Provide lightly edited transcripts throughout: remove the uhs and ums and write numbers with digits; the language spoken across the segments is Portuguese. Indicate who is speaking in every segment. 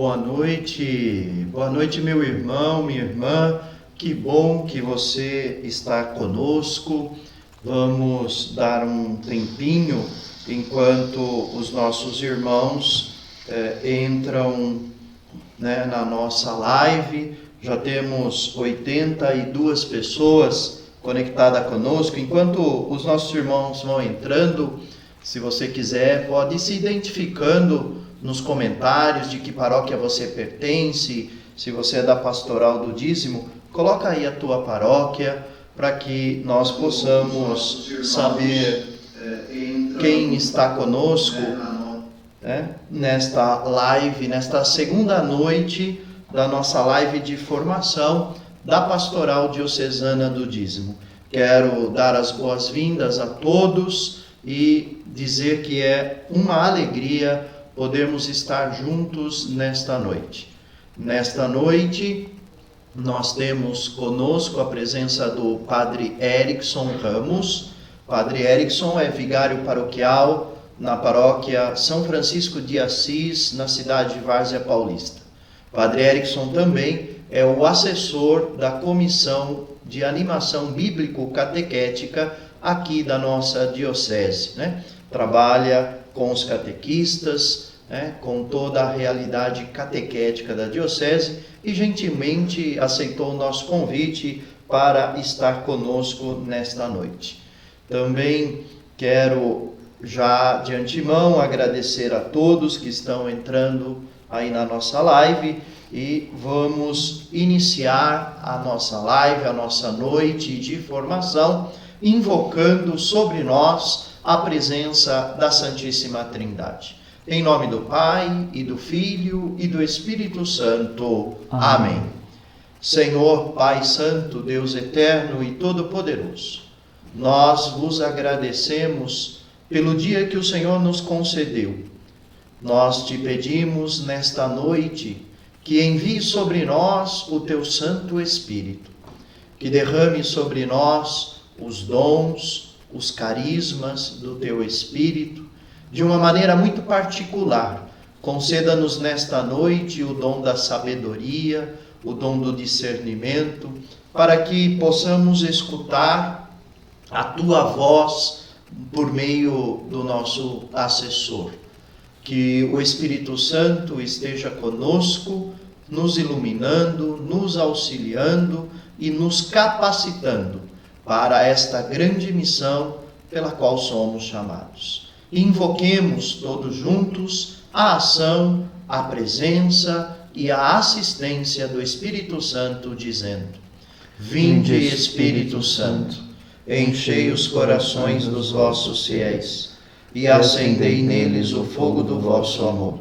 Speaker 1: Boa noite meu irmão, minha irmã, que bom que você está conosco. Vamos dar um tempinho enquanto os nossos irmãos entram na nossa live. Já temos 82 pessoas conectadas conosco. Enquanto os nossos irmãos vão entrando, se você quiser, pode ir se identificando nos comentários de que paróquia você pertence. Se você é da Pastoral do Dízimo, coloca aí a tua paróquia para que nós possamos saber quem está conosco nesta live, nesta segunda noite da nossa live de formação da Pastoral Diocesana do Dízimo. Quero dar as boas-vindas a todos e dizer que é uma alegria podermos estar juntos nesta noite. Nesta noite, nós temos conosco a presença do Padre Erickson Ramos. Padre Erickson é vigário paroquial na paróquia São Francisco de Assis, na cidade de Várzea Paulista. Padre Erickson também é o assessor da Comissão de Animação Bíblico-Catequética aqui da nossa diocese, Trabalha com os catequistas, com toda a realidade catequética da diocese e gentilmente aceitou o nosso convite para estar conosco nesta noite. Também quero já de antemão agradecer a todos que estão entrando aí na nossa live e vamos iniciar a nossa live, a nossa noite de formação, invocando sobre nós a presença da Santíssima Trindade. Em nome do Pai, e do Filho, e do Espírito Santo. Amém. Senhor, Pai Santo, Deus Eterno e Todo-Poderoso, nós vos agradecemos pelo dia que o Senhor nos concedeu. Nós te pedimos nesta noite que envie sobre nós o teu Santo Espírito, que derrame sobre nós os dons, os carismas do teu Espírito, de uma maneira muito particular. Conceda-nos nesta noite o dom da sabedoria, o dom do discernimento, para que possamos escutar a tua voz por meio do nosso assessor. Que o Espírito Santo esteja conosco, nos iluminando, nos auxiliando e nos capacitando para esta grande missão pela qual somos chamados. Invoquemos todos juntos a ação, a presença e a assistência do Espírito Santo, dizendo: Vinde, Espírito Santo, enchei os corações dos vossos fiéis e acendei neles o fogo do vosso amor.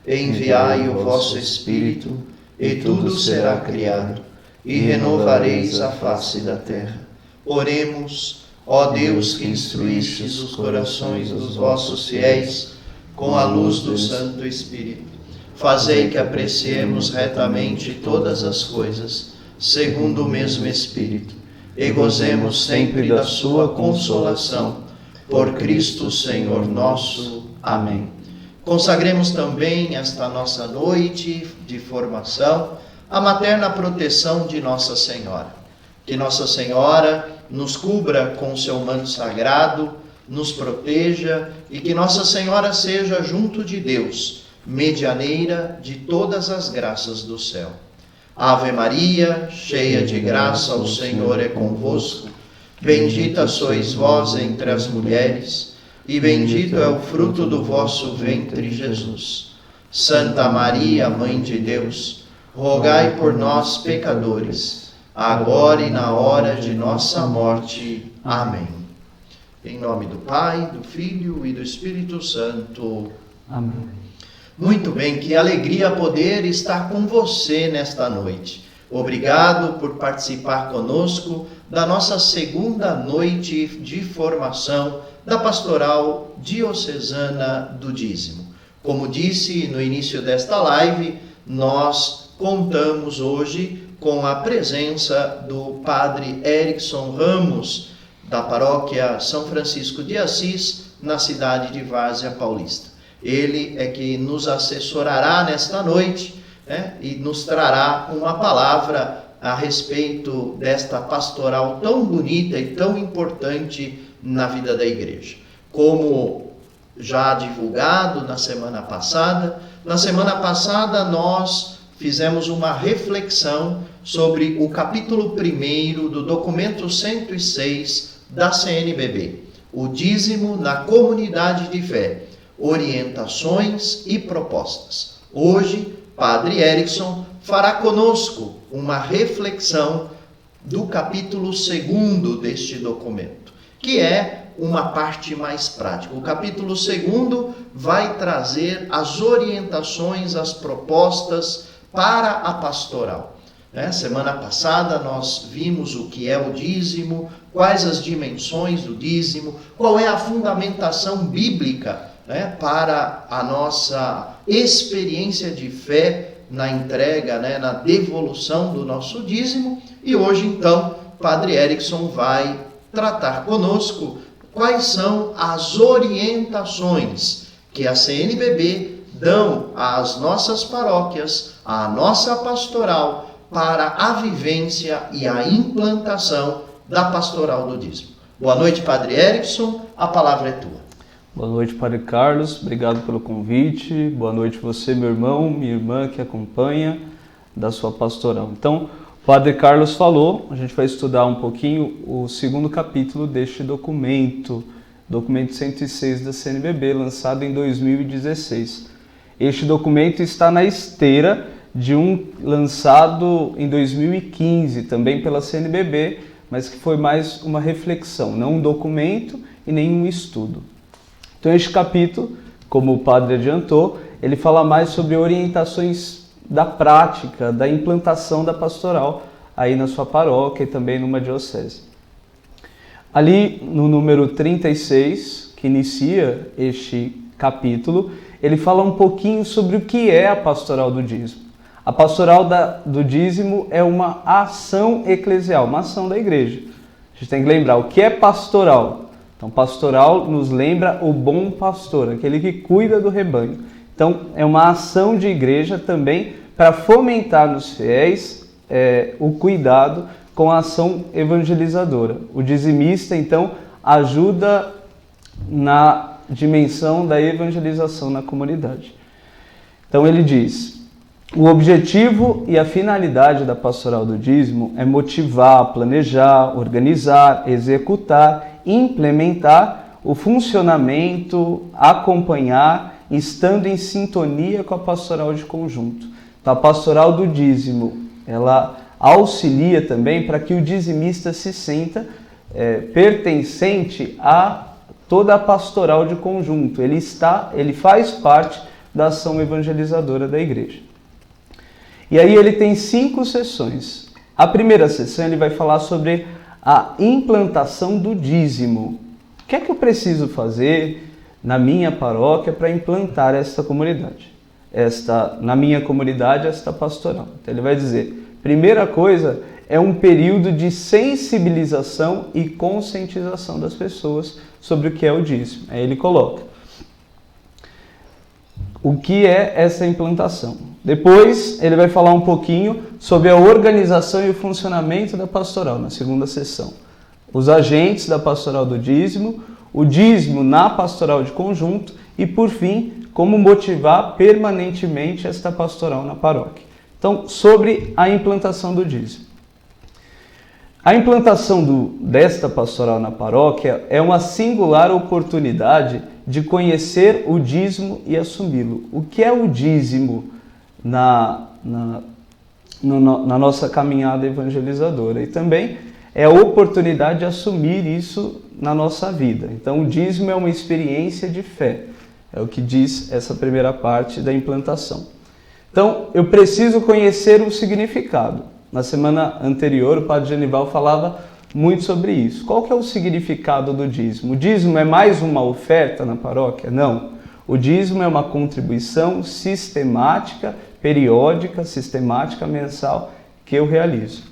Speaker 1: Enviai o vosso Espírito, e tudo será criado, e renovareis a face da terra. Oremos, ó Deus, que instruístes os corações dos vossos fiéis com a luz do Santo Espírito. Fazei que apreciemos retamente todas as coisas, segundo o mesmo Espírito, e gozemos sempre da sua consolação. Por Cristo Senhor nosso. Amém. Consagremos também esta nossa noite de formação à materna proteção de Nossa Senhora. Que Nossa Senhora nos cubra com o seu manto sagrado, nos proteja e que Nossa Senhora seja junto de Deus, medianeira de todas as graças do céu. Ave Maria, cheia de graça, o Senhor é convosco. Bendita sois vós entre as mulheres, e bendito é o fruto do vosso ventre, Jesus. Santa Maria, Mãe de Deus, rogai por nós, pecadores, agora e na hora de nossa morte. Amém. Em nome do Pai, do Filho e do Espírito Santo.
Speaker 2: Amém.
Speaker 1: Muito bem, que alegria poder estar com você nesta noite. Obrigado por participar conosco da nossa segunda noite de formação da Pastoral Diocesana do Dízimo. Como disse no início desta live, nós contamos hoje com a presença do Padre Erickson Ramos, da paróquia São Francisco de Assis, na cidade de Várzea Paulista. Ele é que nos assessorará nesta noite né, e nos trará uma palavra a respeito desta pastoral tão bonita e tão importante na vida da igreja. Como já divulgado na semana passada nós fizemos uma reflexão sobre o capítulo 1 do documento 106 da CNBB, o dízimo na comunidade de fé, orientações e propostas. Hoje, Padre Erickson fará conosco uma reflexão do capítulo 2 deste documento, que é uma parte mais prática. O capítulo 2 vai trazer as orientações, as propostas para a pastoral. Semana passada nós vimos o que é o dízimo, quais as dimensões do dízimo, qual é a fundamentação bíblica para a nossa experiência de fé na entrega, na devolução do nosso dízimo. E hoje, então, Padre Erickson vai tratar conosco quais são as orientações que a CNBB dão às nossas paróquias, à nossa pastoral, para a vivência e a implantação da pastoral do dízimo. Boa noite, Padre Erickson, a palavra é tua.
Speaker 2: Boa noite, Padre Carlos, obrigado pelo convite. Boa noite você, meu irmão, minha irmã que acompanha da sua pastoral. Então, o Padre Carlos falou, a gente vai estudar um pouquinho o 2º capítulo deste documento 106 da CNBB, lançado em 2016. Este documento está na esteira de um lançado em 2015, também pela CNBB, mas que foi mais uma reflexão, não um documento e nem um estudo. Então este capítulo, como o padre adiantou, ele fala mais sobre orientações da prática, da implantação da pastoral aí na sua paróquia e também numa diocese. Ali no número 36, que inicia este capítulo, ele fala um pouquinho sobre o que é a pastoral do dízimo. A pastoral do dízimo é uma ação eclesial, uma ação da igreja. A gente tem que lembrar o que é pastoral. Então, pastoral nos lembra o bom pastor, aquele que cuida do rebanho. Então, é uma ação de igreja também para fomentar nos fiéis o cuidado com a ação evangelizadora. O dizimista, então, ajuda na dimensão da evangelização na comunidade. Então, ele diz: o objetivo e a finalidade da pastoral do dízimo é motivar, planejar, organizar, executar, implementar o funcionamento, acompanhar, estando em sintonia com a pastoral de conjunto. Então, a pastoral do dízimo, ela auxilia também para que o dizimista se sinta pertencente a toda a pastoral de conjunto. Ele faz parte da ação evangelizadora da igreja. E aí ele tem 5 sessões. A primeira sessão ele vai falar sobre a implantação do dízimo. O que é que eu preciso fazer na minha paróquia para implantar esta comunidade? Na minha comunidade, esta pastoral. Então ele vai dizer, primeira coisa é um período de sensibilização e conscientização das pessoas sobre o que é o dízimo. Aí ele coloca o que é essa implantação. Depois ele vai falar um pouquinho sobre a organização e o funcionamento da pastoral, na segunda sessão. Os agentes da pastoral do dízimo, o dízimo na pastoral de conjunto e, por fim, como motivar permanentemente esta pastoral na paróquia. Então, sobre a implantação do dízimo. A implantação desta pastoral na paróquia é uma singular oportunidade de conhecer o dízimo e assumi-lo. O que é o dízimo na nossa caminhada evangelizadora? E também é a oportunidade de assumir isso na nossa vida. Então, o dízimo é uma experiência de fé. É o que diz essa primeira parte da implantação. Então, eu preciso conhecer o significado. Na semana anterior, o Padre Genival falava muito sobre isso. Qual que é o significado do dízimo? O dízimo é mais uma oferta na paróquia? Não. O dízimo é uma contribuição sistemática, periódica, sistemática, mensal, que eu realizo.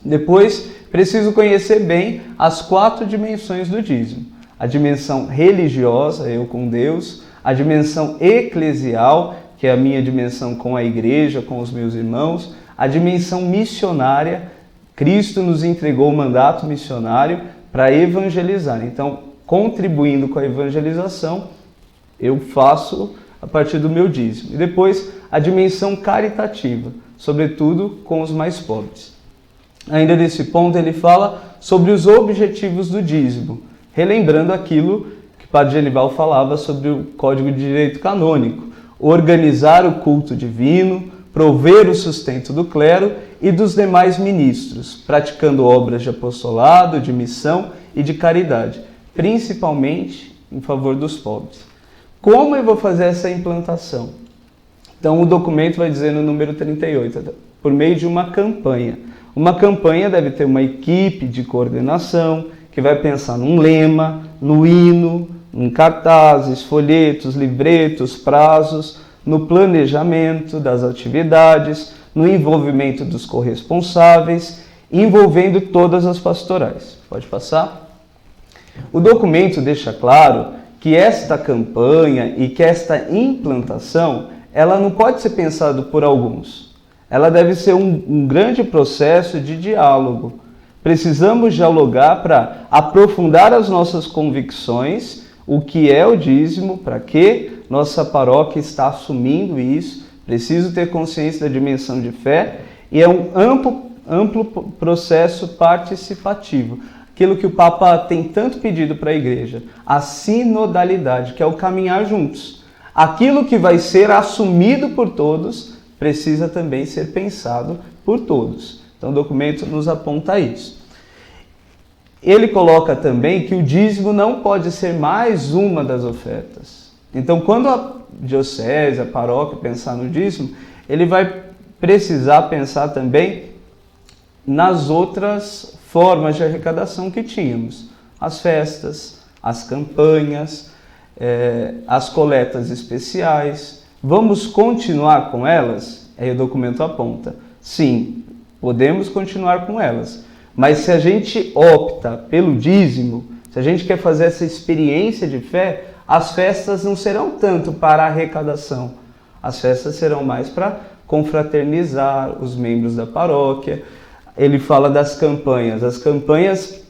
Speaker 2: Depois, preciso conhecer bem as 4 dimensões do dízimo. A dimensão religiosa, eu com Deus, a dimensão eclesial, que é a minha dimensão com a igreja, com os meus irmãos, a dimensão missionária. Cristo nos entregou o mandato missionário para evangelizar. Então, contribuindo com a evangelização, eu faço a partir do meu dízimo. E depois, a dimensão caritativa, sobretudo com os mais pobres. Ainda nesse ponto, ele fala sobre os objetivos do dízimo, relembrando aquilo que o Padre Genival falava sobre o Código de Direito Canônico: organizar o culto divino, prover o sustento do clero e dos demais ministros, praticando obras de apostolado, de missão e de caridade, principalmente em favor dos pobres. Como eu vou fazer essa implantação? Então, o documento vai dizer no número 38, por meio de uma campanha. Uma campanha deve ter uma equipe de coordenação que vai pensar num lema, no hino, em cartazes, folhetos, livretos, prazos, no planejamento das atividades, no envolvimento dos corresponsáveis, envolvendo todas as pastorais. Pode passar? O documento deixa claro que esta campanha e que esta implantação, ela não pode ser pensada por alguns. Ela deve ser um grande processo de diálogo. Precisamos dialogar para aprofundar as nossas convicções, o que é o dízimo, para que nossa paróquia está assumindo isso. Preciso ter consciência da dimensão de fé, e é um amplo processo participativo. Aquilo que o Papa tem tanto pedido para a Igreja, a sinodalidade, que é o caminhar juntos. Aquilo que vai ser assumido por todos precisa também ser pensado por todos. Então o documento nos aponta isso. Ele coloca também que o dízimo não pode ser mais uma das ofertas. Então, quando a diocese, a paróquia pensar no dízimo, ele vai precisar pensar também nas outras formas de arrecadação que tínhamos. As festas, as campanhas, as coletas especiais. Vamos continuar com elas? Aí o documento aponta. Sim, podemos continuar com elas. Mas se a gente opta pelo dízimo, se a gente quer fazer essa experiência de fé, as festas não serão tanto para arrecadação. As festas serão mais para confraternizar os membros da paróquia. Ele fala das campanhas. As campanhas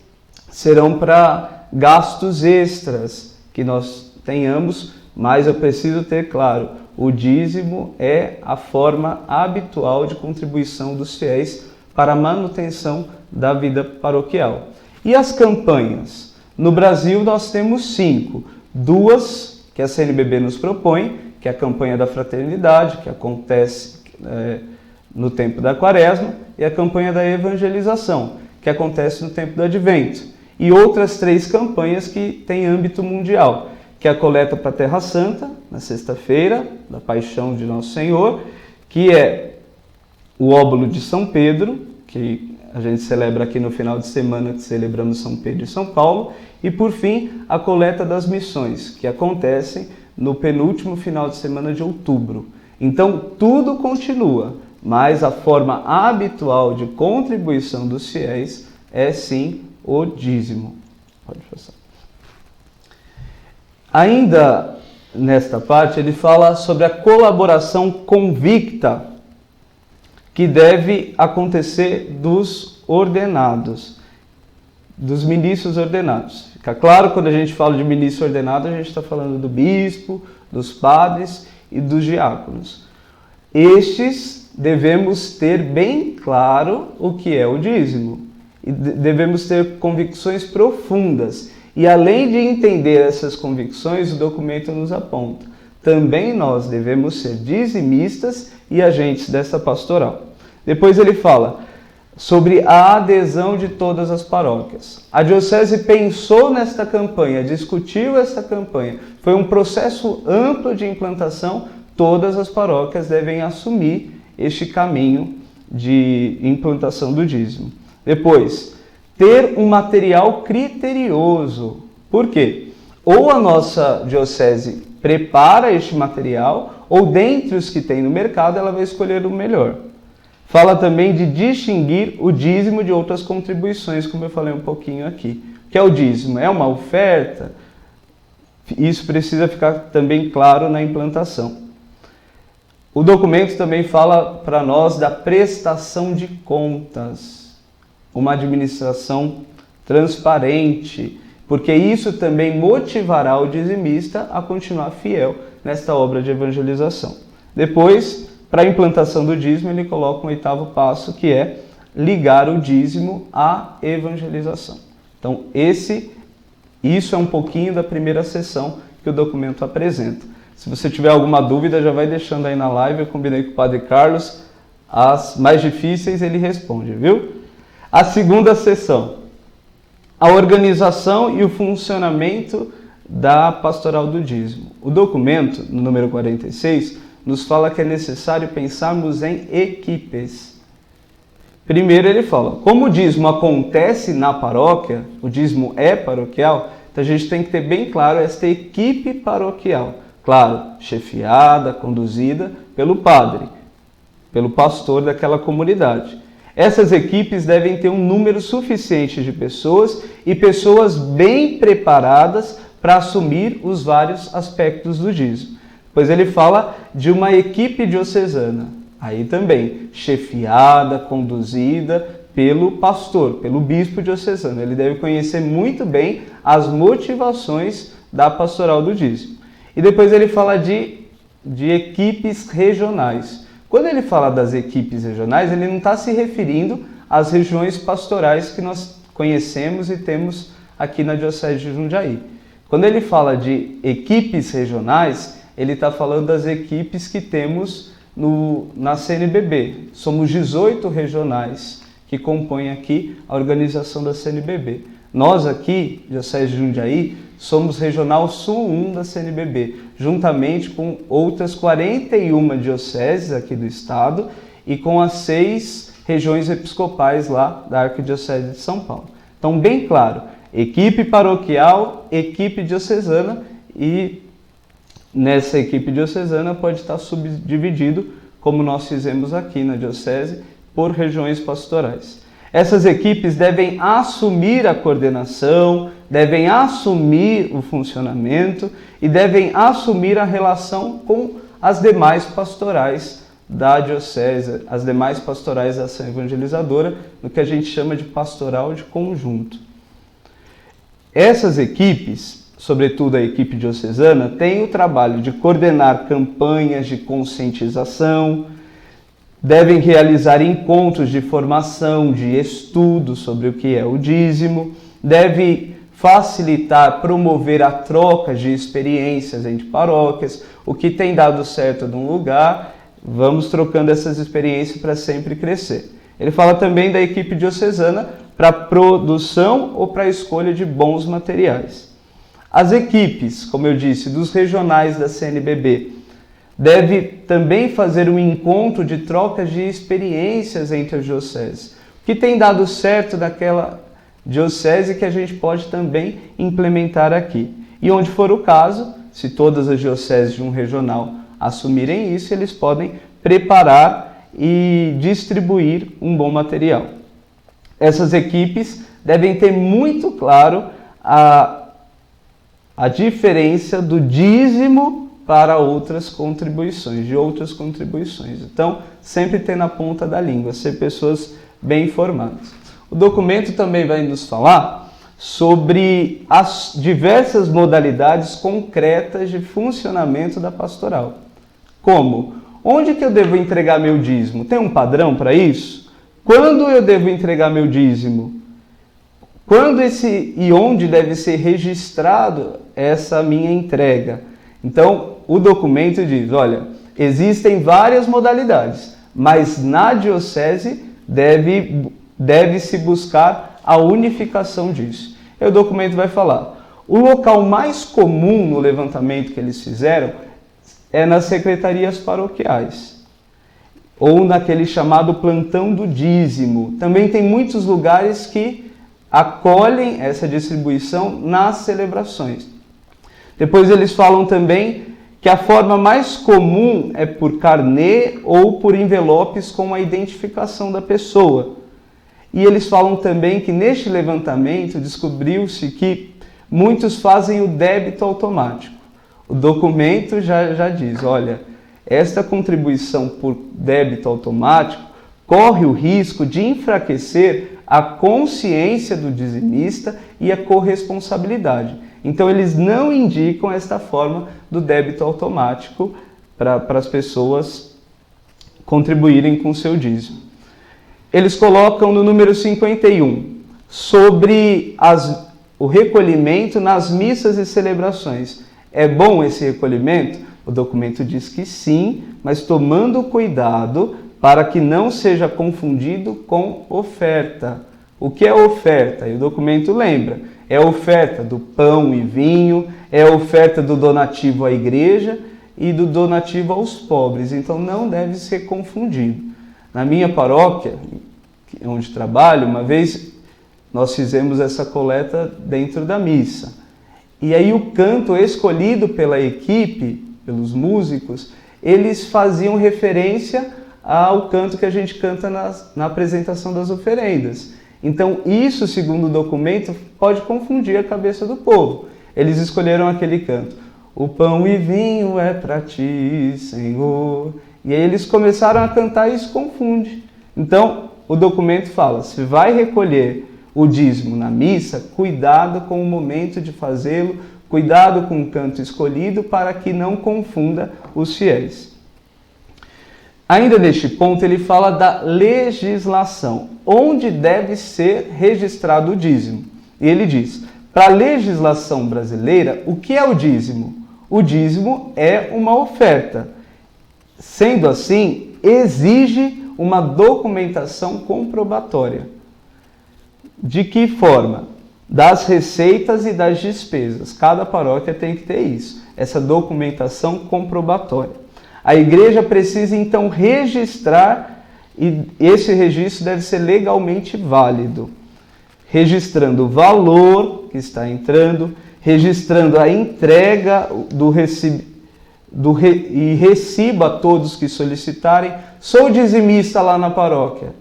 Speaker 2: serão para gastos extras que nós tenhamos, mas eu preciso ter claro, o dízimo é a forma habitual de contribuição dos fiéis para a manutenção da vida paroquial. E as campanhas? No Brasil nós temos 5. 2 que a CNBB nos propõe, que é a campanha da fraternidade, que acontece no tempo da Quaresma, e a campanha da evangelização, que acontece no tempo do Advento. E outras 3 campanhas que têm âmbito mundial, que é a coleta para a Terra Santa, na sexta-feira, da Paixão de Nosso Senhor, que é o óbolo de São Pedro, que a gente celebra aqui no final de semana, que celebramos São Pedro e São Paulo, e por fim, a coleta das missões, que acontecem no penúltimo final de semana de outubro. Então, tudo continua, mas a forma habitual de contribuição dos fiéis é sim o dízimo. Pode passar. Ainda nesta parte, ele fala sobre a colaboração convicta que deve acontecer dos ordenados, dos ministros ordenados. Fica claro, quando a gente fala de ministro ordenado, a gente está falando do bispo, dos padres e dos diáconos. Estes devemos ter bem claro o que é o dízimo. E devemos ter convicções profundas. E além de entender essas convicções, o documento nos aponta. Também nós devemos ser dizimistas e agentes dessa pastoral. Depois ele fala sobre a adesão de todas as paróquias. A diocese pensou nesta campanha, discutiu esta campanha. Foi um processo amplo de implantação. Todas as paróquias devem assumir este caminho de implantação do dízimo. Depois, ter um material criterioso. Por quê? Ou a nossa diocese prepara este material, ou dentre os que tem no mercado, ela vai escolher o melhor. Fala também de distinguir o dízimo de outras contribuições, como eu falei um pouquinho aqui. O que é o dízimo? É uma oferta? Isso precisa ficar também claro na implantação. O documento também fala para nós da prestação de contas, uma administração transparente, porque isso também motivará o dizimista a continuar fiel nesta obra de evangelização. Depois, para a implantação do dízimo, ele coloca um 8º passo, que é ligar o dízimo à evangelização. Então, isso é um pouquinho da primeira sessão que o documento apresenta. Se você tiver alguma dúvida, já vai deixando aí na live, eu combinei com o Padre Carlos, as mais difíceis ele responde, viu? A segunda sessão, a organização e o funcionamento da pastoral do dízimo. O documento, no número 46, nos fala que é necessário pensarmos em equipes. Primeiro ele fala, como o dízimo acontece na paróquia, o dízimo é paroquial, então a gente tem que ter bem claro esta equipe paroquial. Claro, chefiada, conduzida pelo padre, pelo pastor daquela comunidade. Essas equipes devem ter um número suficiente de pessoas e pessoas bem preparadas para assumir os vários aspectos do dízimo. Pois ele fala de uma equipe diocesana, aí também chefiada, conduzida pelo pastor, pelo bispo diocesano. Ele deve conhecer muito bem as motivações da pastoral do dízimo. E depois ele fala de equipes regionais. Quando ele fala das equipes regionais, ele não está se referindo às regiões pastorais que nós conhecemos e temos aqui na Diocese de Jundiaí. Quando ele fala de equipes regionais, ele está falando das equipes que temos na CNBB. Somos 18 regionais que compõem aqui a organização da CNBB. Nós aqui, Diocese de Jundiaí, somos Regional Sul 1 da CNBB, juntamente com outras 41 dioceses aqui do estado e com as 6 regiões episcopais lá da Arquidiocese de São Paulo. Então, bem claro, equipe paroquial, equipe diocesana, e nessa equipe diocesana pode estar subdividido, como nós fizemos aqui na Diocese, por regiões pastorais. Essas equipes devem assumir a coordenação, devem assumir o funcionamento e devem assumir a relação com as demais pastorais da Diocese, as demais pastorais da ação evangelizadora, no que a gente chama de pastoral de conjunto. Essas equipes, sobretudo a equipe diocesana, têm o trabalho de coordenar campanhas de conscientização, devem realizar encontros de formação, de estudo sobre o que é o dízimo, deve facilitar, promover a troca de experiências entre paróquias, o que tem dado certo num lugar, vamos trocando essas experiências para sempre crescer. Ele fala também da equipe diocesana para produção ou para a escolha de bons materiais. As equipes, como eu disse, dos regionais da CNBB, deve também fazer um encontro de trocas de experiências entre as dioceses. O que tem dado certo naquela diocese que a gente pode também implementar aqui. E onde for o caso, se todas as dioceses de um regional assumirem isso, eles podem preparar e distribuir um bom material. Essas equipes devem ter muito claro a diferença do dízimo para outras contribuições, de outras contribuições. Então, sempre ter na ponta da língua, ser pessoas bem informadas. O documento também vai nos falar sobre as diversas modalidades concretas de funcionamento da pastoral. Como? Onde que eu devo entregar meu dízimo? Tem um padrão para isso? Quando eu devo entregar meu dízimo? Quando e onde deve ser registrado essa minha entrega? Então, o documento diz, olha, existem várias modalidades, mas na diocese deve-se buscar a unificação disso. E o documento vai falar, o local mais comum no levantamento que eles fizeram é nas secretarias paroquiais, ou naquele chamado plantão do dízimo. Também tem muitos lugares que acolhem essa distribuição nas celebrações. Depois eles falam também que a forma mais comum é por carnê ou por envelopes com a identificação da pessoa. E eles falam também que neste levantamento descobriu-se que muitos fazem o débito automático. O documento já diz, olha, esta contribuição por débito automático corre o risco de enfraquecer a consciência do dizimista e a corresponsabilidade. Então, eles não indicam esta forma do débito automático para as pessoas contribuírem com o seu dízimo. Eles colocam no número 51, sobre o recolhimento nas missas e celebrações. É bom esse recolhimento? O documento diz que sim, mas tomando cuidado para que não seja confundido com oferta. O que é oferta? E o documento lembra, é a oferta do pão e vinho, é a oferta do donativo à igreja e do donativo aos pobres. Então não deve ser confundido. Na minha paróquia, onde trabalho, uma vez nós fizemos essa coleta dentro da missa. E aí o canto escolhido pela equipe, pelos músicos, eles faziam referência ao canto que a gente canta na apresentação das oferendas. Então isso, segundo o documento, pode confundir a cabeça do povo. Eles escolheram aquele canto. O pão e vinho é para ti, Senhor. E aí eles começaram a cantar e isso confunde. Então o documento fala, se vai recolher o dízimo na missa, cuidado com o momento de fazê-lo, cuidado com o canto escolhido para que não confunda os fiéis. Ainda neste ponto, ele fala da legislação, onde deve ser registrado o dízimo. E ele diz, para a legislação brasileira, o que é o dízimo? O dízimo é uma oferta. Sendo assim, exige uma documentação comprobatória. De que forma? Das receitas e das despesas. Cada paróquia tem que ter isso, essa documentação comprobatória. A igreja precisa então registrar, e esse registro deve ser legalmente válido, registrando o valor que está entrando, registrando a entrega e recibo a todos que solicitarem. Sou dizimista lá na paróquia,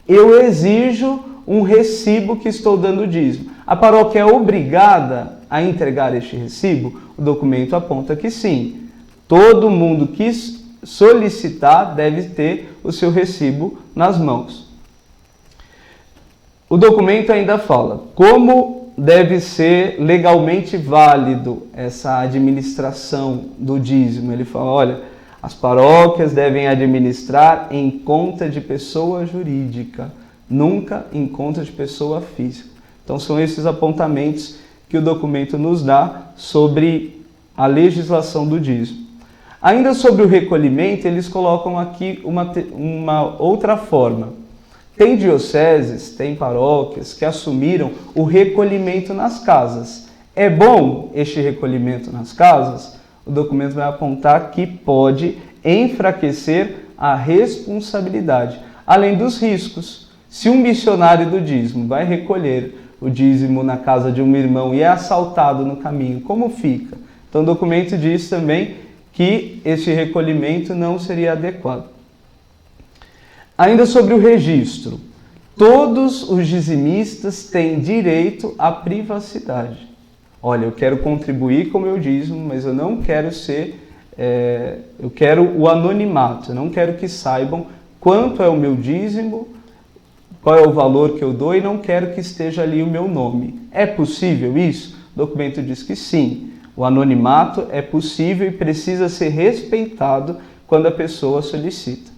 Speaker 2: eu exijo um recibo que estou dando dízimo. A paróquia é obrigada a entregar este recibo? O documento aponta que sim. Todo mundo que solicitar deve ter o seu recibo nas mãos. O documento ainda fala como deve ser legalmente válido essa administração do dízimo. Ele fala, olha, as paróquias devem administrar em conta de pessoa jurídica, nunca em conta de pessoa física. Então são esses apontamentos que o documento nos dá sobre a legislação do dízimo. Ainda sobre o recolhimento, eles colocam aqui uma outra forma. Tem dioceses, tem paróquias que assumiram o recolhimento nas casas. É bom este recolhimento nas casas? O documento vai apontar que pode enfraquecer a responsabilidade, além dos riscos. Se um missionário do dízimo vai recolher o dízimo na casa de um irmão e é assaltado no caminho, como fica? Então o documento diz também que esse recolhimento não seria adequado. Ainda sobre o registro, todos os dizimistas têm direito à privacidade. Olha, eu quero contribuir com o meu dízimo, mas eu não quero eu quero o anonimato, eu não quero que saibam quanto é o meu dízimo, qual é o valor que eu dou e não quero que esteja ali o meu nome. É possível isso? O documento diz que sim. O anonimato é possível e precisa ser respeitado quando a pessoa solicita.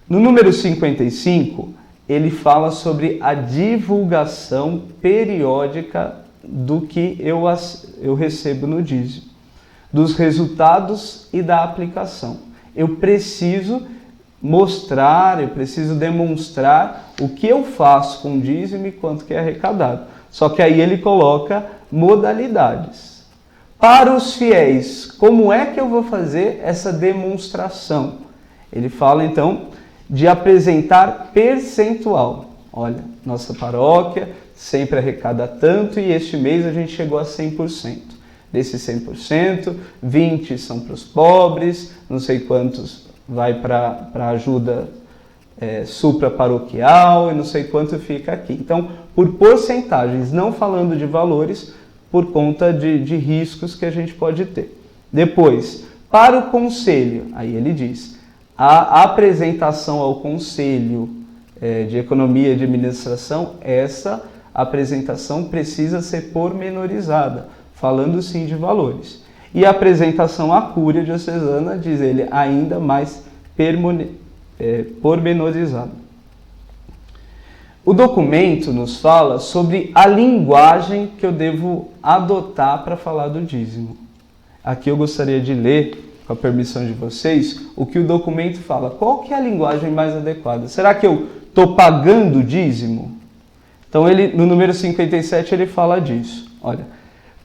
Speaker 2: No número 55, ele fala sobre a divulgação periódica do que eu recebo no dízimo, dos resultados e da aplicação. Eu preciso mostrar, eu preciso demonstrar o que eu faço com o dízimo e quanto que é arrecadado. Só que aí ele coloca modalidades. Para os fiéis, como é que eu vou fazer essa demonstração? Ele fala então de apresentar percentual. Olha, nossa paróquia sempre arrecada tanto e este mês a gente chegou a 100%. Desses 100%, 20% são para os pobres, não sei quantos vai para ajuda supraparoquial e não sei quanto fica aqui. Então, por porcentagens, não falando de valores, por conta de riscos que a gente pode ter. Depois, Para o conselho, aí ele diz, a apresentação ao conselho de economia e de administração, essa apresentação precisa ser pormenorizada, falando sim de valores. E a apresentação à Cúria Diocesana, diz ele, ainda mais pormenorizada. O documento nos fala sobre a linguagem que eu devo adotar para falar do dízimo. Aqui eu gostaria de ler, com a permissão de vocês, o que o documento fala. Qual que é a linguagem mais adequada? Será que eu estou pagando o dízimo? Então, no número 57, ele fala disso. Olha,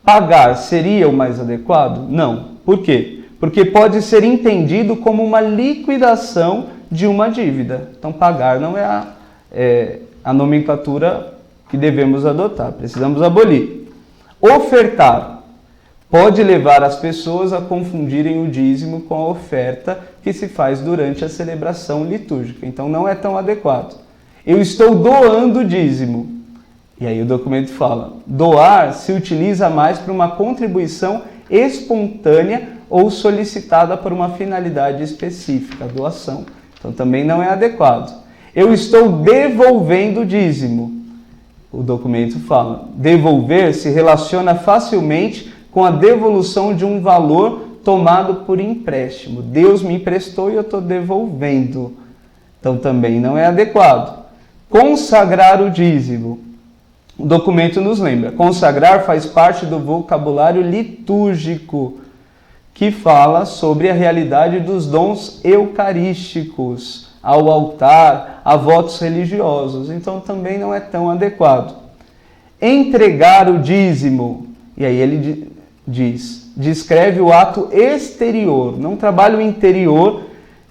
Speaker 2: pagar seria o mais adequado? Não. Por quê? Porque pode ser entendido como uma liquidação de uma dívida. Então, pagar não é a nomenclatura que devemos adotar. Precisamos abolir. Ofertar pode levar as pessoas a confundirem o dízimo com a oferta que se faz durante a celebração litúrgica. Então, não é tão adequado. Eu estou doando o dízimo. E aí o documento fala, doar se utiliza mais para uma contribuição espontânea ou solicitada por uma finalidade específica, a doação. Então também não é adequado. Eu estou devolvendo o dízimo. O documento fala, devolver se relaciona facilmente com a devolução de um valor tomado por empréstimo. Deus me emprestou e eu estou devolvendo. Então também não é adequado. Consagrar o dízimo. O documento nos lembra, consagrar faz parte do vocabulário litúrgico, que fala sobre a realidade dos dons eucarísticos, ao altar, a votos religiosos. Então também não é tão adequado. Entregar o dízimo, e aí ele descreve o ato exterior, não trabalho interior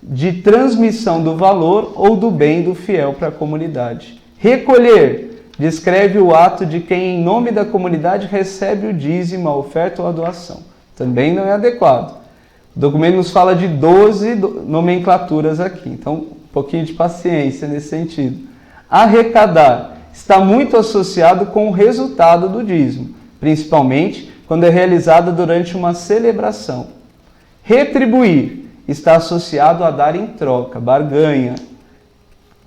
Speaker 2: de transmissão do valor ou do bem do fiel para a comunidade. Recolher descreve o ato de quem, em nome da comunidade, recebe o dízimo, a oferta ou a doação. Também não é adequado. O documento nos fala de 12 nomenclaturas aqui, então um pouquinho de paciência nesse sentido. Arrecadar está muito associado com o resultado do dízimo, principalmente quando é realizada durante uma celebração. Retribuir está associado a dar em troca, barganha.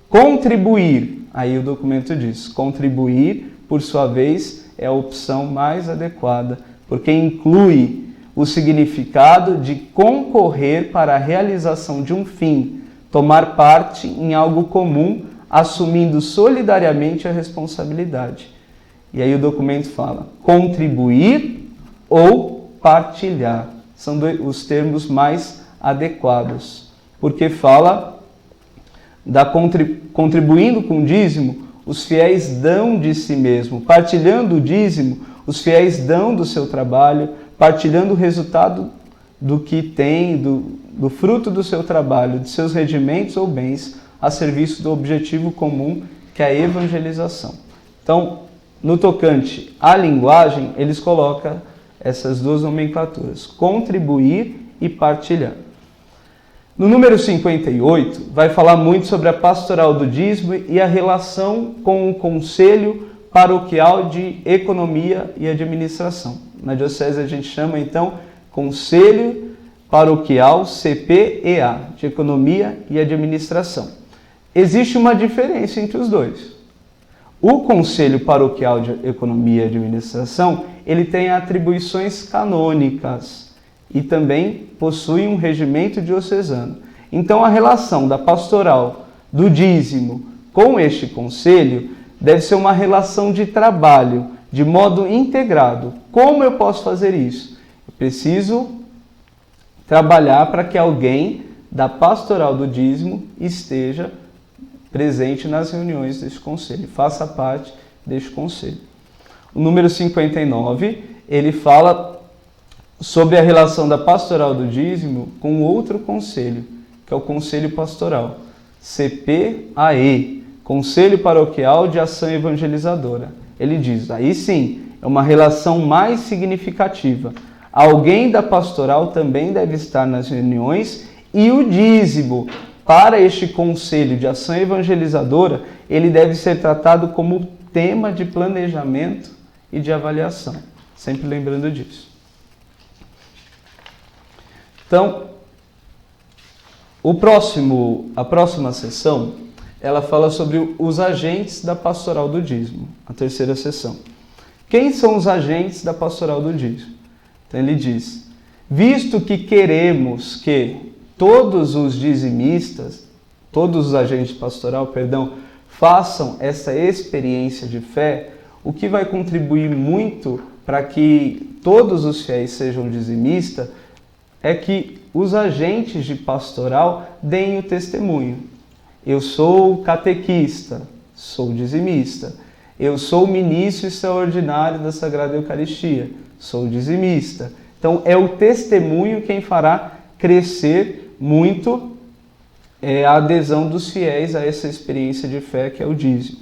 Speaker 2: Contribuir, aí o documento diz, contribuir, por sua vez, é a opção mais adequada, porque inclui o significado de concorrer para a realização de um fim, tomar parte em algo comum, assumindo solidariamente a responsabilidade. E aí o documento fala, contribuir ou partilhar. São os termos mais adequados, porque fala contribuindo com o dízimo, os fiéis dão de si mesmo. Partilhando o dízimo, os fiéis dão do seu trabalho, partilhando o resultado do que tem, do fruto do seu trabalho, de seus rendimentos ou bens, a serviço do objetivo comum, que é a evangelização. Então, no tocante à linguagem, eles colocam essas duas nomenclaturas, contribuir e partilhar. No número 58, vai falar muito sobre a pastoral do dízimo e a relação com o Conselho Paroquial de Economia e Administração. Na diocese a gente chama então Conselho Paroquial CPEA, de Economia e Administração. Existe uma diferença entre os dois. O Conselho Paroquial de Economia e Administração, ele tem atribuições canônicas e também possui um regimento diocesano. Então, a relação da pastoral do dízimo com este conselho deve ser uma relação de trabalho, de modo integrado. Como eu posso fazer isso? Eu preciso trabalhar para que alguém da pastoral do dízimo esteja presente nas reuniões deste conselho, faça parte deste conselho. O número 59, ele fala sobre a relação da pastoral do dízimo com outro conselho, que é o Conselho Pastoral, CPAE, Conselho Paroquial de Ação Evangelizadora. Ele diz, aí sim, é uma relação mais significativa. Alguém da pastoral também deve estar nas reuniões e o dízimo, para este Conselho de Ação Evangelizadora, ele deve ser tratado como tema de planejamento e de avaliação. Sempre lembrando disso. Então, a próxima sessão, ela fala sobre os agentes da pastoral do dízimo, a terceira sessão. Quem são os agentes da pastoral do dízimo? Então ele diz: visto que queremos que todos os dizimistas, todos os agentes de pastoral, façam essa experiência de fé, o que vai contribuir muito para que todos os fiéis sejam dizimistas é que os agentes de pastoral deem o testemunho. Eu sou catequista, sou dizimista. Eu sou ministro extraordinário da Sagrada Eucaristia, sou dizimista. Então é o testemunho quem fará crescer muito a adesão dos fiéis a essa experiência de fé que é o dízimo.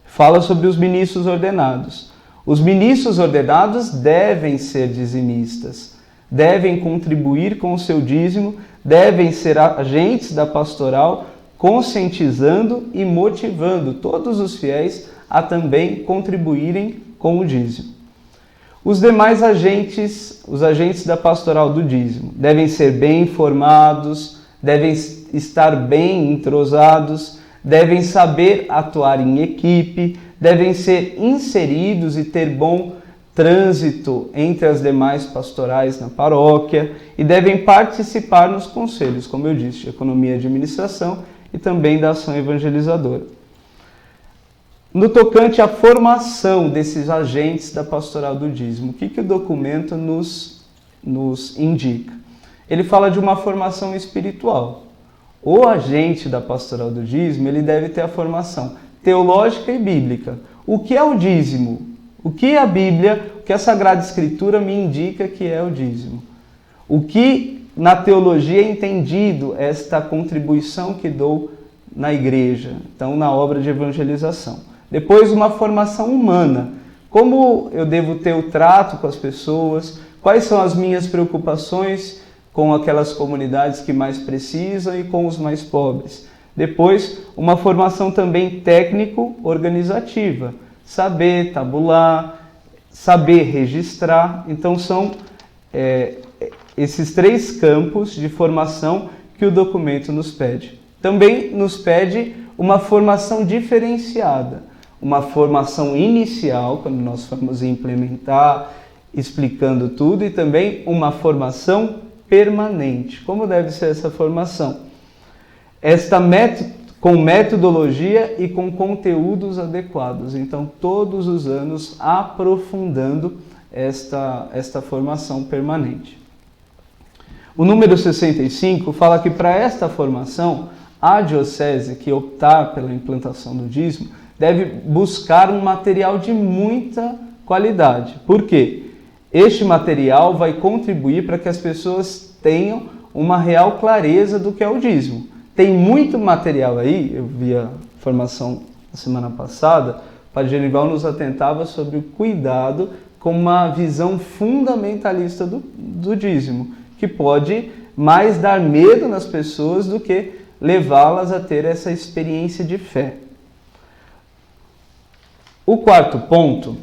Speaker 2: Fala sobre os ministros ordenados. Os ministros ordenados devem ser dizimistas, devem contribuir com o seu dízimo, devem ser agentes da pastoral, conscientizando e motivando todos os fiéis a também contribuírem com o dízimo. Os demais agentes, os agentes da pastoral do dízimo, devem ser bem informados, devem estar bem entrosados, devem saber atuar em equipe, devem ser inseridos e ter bom trânsito entre as demais pastorais na paróquia e devem participar nos conselhos, como eu disse, de economia e administração e também da ação evangelizadora. No tocante à formação desses agentes da pastoral do dízimo, o que o documento nos indica? Ele fala de uma formação espiritual. O agente da pastoral do dízimo, ele deve ter a formação teológica e bíblica. O que é o dízimo? O que a Bíblia, o que a Sagrada Escritura me indica que é o dízimo? O que na teologia é entendido esta contribuição que dou na igreja, então na obra de evangelização. Depois, uma formação humana. Como eu devo ter o trato com as pessoas? Quais são as minhas preocupações com aquelas comunidades que mais precisam e com os mais pobres? Depois, uma formação também técnico-organizativa. Saber tabular, saber registrar. Então, são esses 3 campos de formação que o documento nos pede. Também nos pede uma formação diferenciada. Uma formação inicial, quando nós formos implementar, explicando tudo, e também uma formação permanente. Como deve ser essa formação? Com metodologia e com conteúdos adequados. Então, todos os anos aprofundando esta formação permanente. O número 65 fala que para esta formação, a diocese que optar pela implantação do dízimo deve buscar um material de muita qualidade. Por quê? Este material vai contribuir para que as pessoas tenham uma real clareza do que é o dízimo. Tem muito material aí, eu vi a formação na semana passada, o Padre Genival nos atentava sobre o cuidado com uma visão fundamentalista do dízimo, que pode mais dar medo nas pessoas do que levá-las a ter essa experiência de fé. O 4º ponto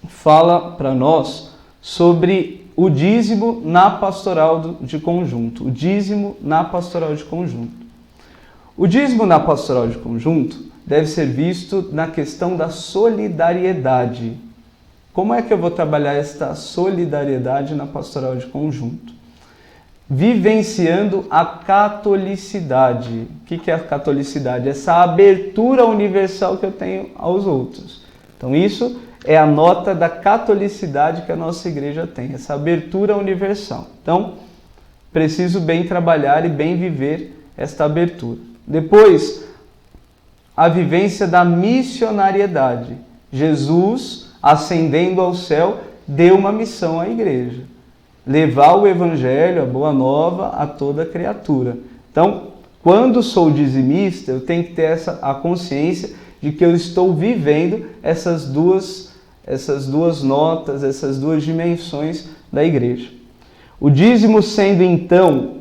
Speaker 2: fala para nós sobre o dízimo na pastoral de conjunto. O dízimo na pastoral de conjunto. O dízimo na pastoral de conjunto deve ser visto na questão da solidariedade. Como é que eu vou trabalhar esta solidariedade na pastoral de conjunto? Vivenciando a catolicidade. O que é a catolicidade? Essa abertura universal que eu tenho aos outros. Então isso é a nota da catolicidade que a nossa igreja tem, essa abertura universal. Então, preciso bem trabalhar e bem viver esta abertura. Depois, a vivência da missionariedade. Jesus, ascendendo ao céu, deu uma missão à igreja. Levar o evangelho, a boa nova, a toda criatura. Então, quando sou dizimista, eu tenho que ter a consciência de que eu estou vivendo essas duas notas, essas 2 dimensões da igreja. O dízimo sendo então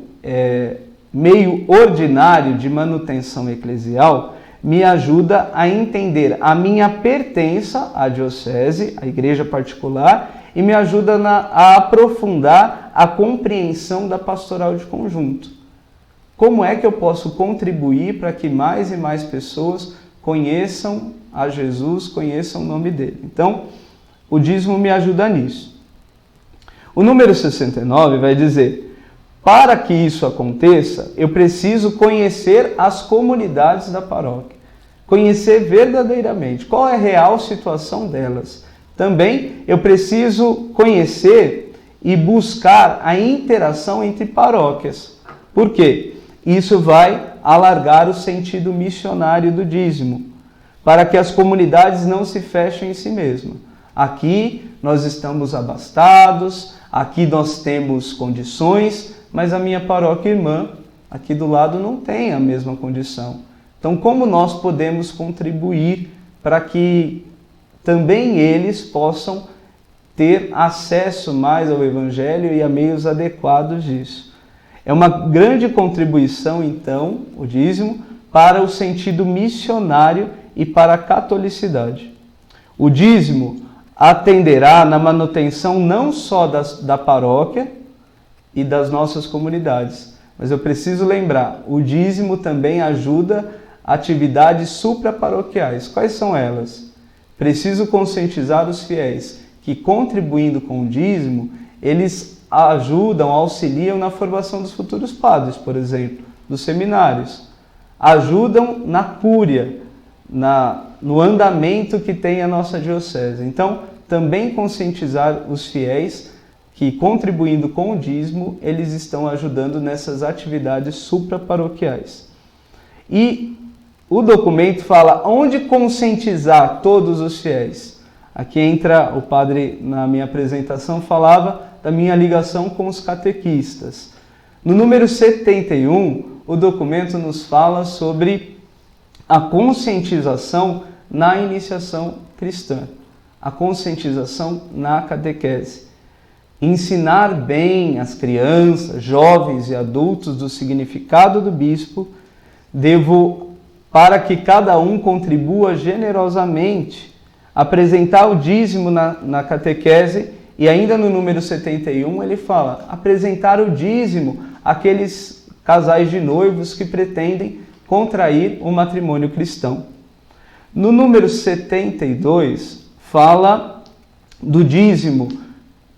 Speaker 2: meio ordinário de manutenção eclesial, me ajuda a entender a minha pertença à diocese, à igreja particular, e me ajuda a aprofundar a compreensão da pastoral de conjunto. Como é que eu posso contribuir para que mais e mais pessoas conheçam a Jesus, conheçam o nome dele? Então, o dízimo me ajuda nisso. O número 69 vai dizer: para que isso aconteça, eu preciso conhecer as comunidades da paróquia. Conhecer verdadeiramente qual é a real situação delas. Também eu preciso conhecer e buscar a interação entre paróquias. Por quê? Isso vai alargar o sentido missionário do dízimo, para que as comunidades não se fechem em si mesmas. Aqui nós estamos abastados, aqui nós temos condições, mas a minha paróquia irmã aqui do lado não tem a mesma condição. Então, como nós podemos contribuir para que também eles possam ter acesso mais ao Evangelho e a meios adequados disso? É uma grande contribuição, então, o dízimo, para o sentido missionário e para a catolicidade. O dízimo atenderá na manutenção não só da paróquia e das nossas comunidades, mas eu preciso lembrar, o dízimo também ajuda atividades supraparoquiais. Quais são elas? Preciso conscientizar os fiéis que, contribuindo com o dízimo, eles ajudam, auxiliam na formação dos futuros padres, por exemplo, dos seminários. Ajudam na cúria, no andamento que tem a nossa diocese. Então, também conscientizar os fiéis que, contribuindo com o dízimo, eles estão ajudando nessas atividades supraparoquiais. E o documento fala onde conscientizar todos os fiéis. Aqui entra, o padre, na minha apresentação, falava da minha ligação com os catequistas. No número 71, o documento nos fala sobre a conscientização na iniciação cristã, a conscientização na catequese. Ensinar bem as crianças, jovens e adultos do significado do bispo, para que cada um contribua generosamente, apresentar o dízimo na catequese, e ainda no número 71 ele fala, apresentar o dízimo àqueles casais de noivos que pretendem contrair o matrimônio cristão. No número 72 fala do dízimo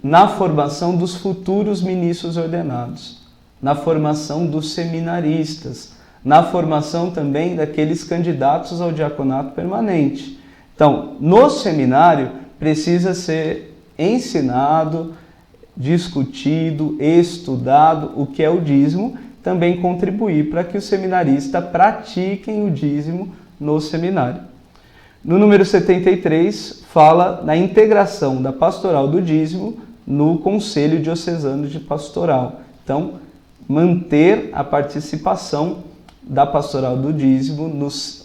Speaker 2: na formação dos futuros ministros ordenados, na formação dos seminaristas, na formação também daqueles candidatos ao diaconato permanente. Então, no seminário precisa ser ensinado, discutido, estudado o que é o dízimo, também contribuir para que os seminaristas pratiquem o dízimo no seminário. No número 73 fala da integração da pastoral do dízimo no Conselho Diocesano de Pastoral. Então, manter a participação da pastoral do dízimo,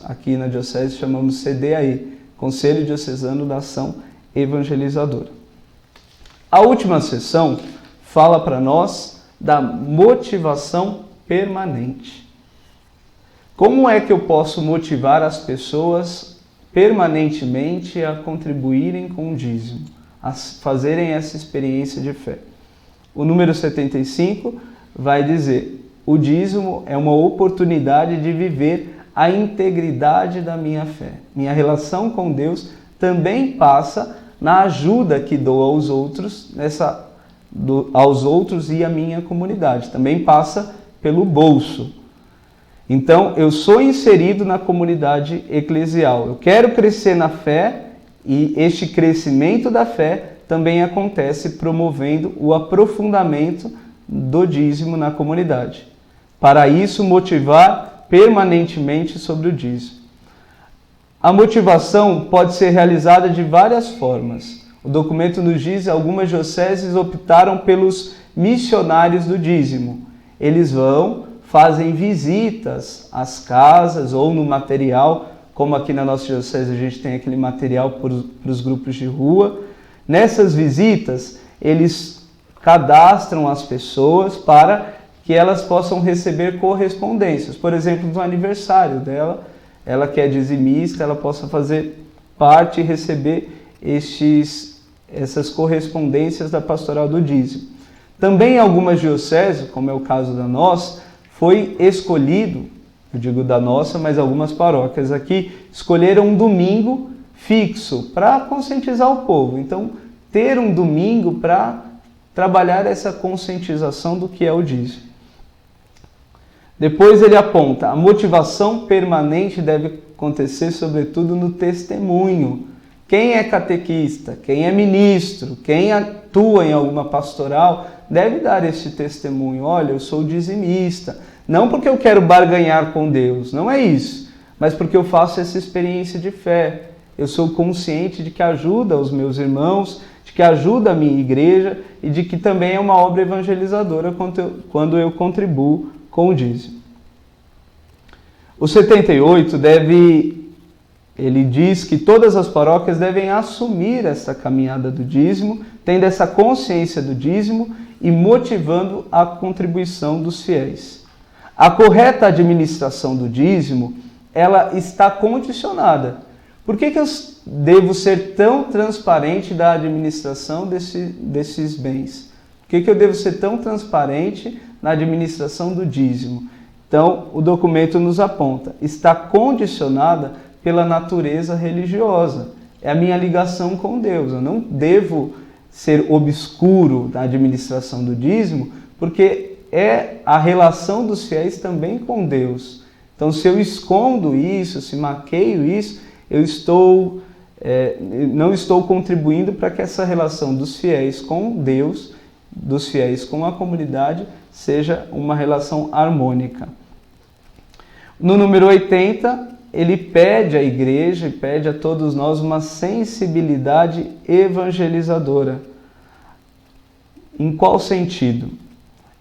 Speaker 2: aqui na diocese chamamos CDAE, Conselho Diocesano da Ação Evangelizadora. A última sessão fala para nós da motivação permanente. Como é que eu posso motivar as pessoas permanentemente a contribuírem com o dízimo, a fazerem essa experiência de fé? O número 75 vai dizer: o dízimo é uma oportunidade de viver a integridade da minha fé. Minha relação com Deus também passa na ajuda que dou aos outros, aos outros e à minha comunidade. Também passa pelo bolso. Então, eu sou inserido na comunidade eclesial. Eu quero crescer na fé e este crescimento da fé também acontece promovendo o aprofundamento do dízimo na comunidade. Para isso, motivar permanentemente sobre o dízimo. A motivação pode ser realizada de várias formas. O documento nos diz que algumas dioceses optaram pelos missionários do dízimo. Eles fazem visitas às casas ou no material, como aqui na nossa diocese a gente tem aquele material para os grupos de rua. Nessas visitas, eles cadastram as pessoas para que elas possam receber correspondências. Por exemplo, no aniversário dela, ela que é dizimista, ela possa fazer parte e receber estes essas correspondências da pastoral do dízimo. Também em algumas dioceses, como é o caso da nossa, foi escolhido, eu digo da nossa, mas algumas paróquias aqui escolheram um domingo fixo para conscientizar o povo. Então, ter um domingo para trabalhar essa conscientização do que é o dízimo. Depois ele aponta, a motivação permanente deve acontecer sobretudo no testemunho. Quem é catequista, quem é ministro, quem atua em alguma pastoral, deve dar esse testemunho. Olha, eu sou dizimista. Não porque eu quero barganhar com Deus, não é isso. Mas porque eu faço essa experiência de fé. Eu sou consciente de que ajuda os meus irmãos, de que ajuda a minha igreja e de que também é uma obra evangelizadora quando eu contribuo com o dízimo. O 78 ele diz que todas as paróquias devem assumir essa caminhada do dízimo, tendo essa consciência do dízimo e motivando a contribuição dos fiéis. A correta administração do dízimo, ela está condicionada. Por que eu devo ser tão transparente da administração desses bens? Por que eu devo ser tão transparente na administração do dízimo? Então, o documento nos aponta, está condicionada pela natureza religiosa. É a minha ligação com Deus. Eu não devo ser obscuro na administração do dízimo, porque é a relação dos fiéis também com Deus. Então, se eu escondo isso, se maqueio isso, eu não estou contribuindo para que essa relação dos fiéis com Deus, dos fiéis com a comunidade, seja uma relação harmônica. No número 80, ele pede à igreja e pede a todos nós uma sensibilidade evangelizadora. Em qual sentido?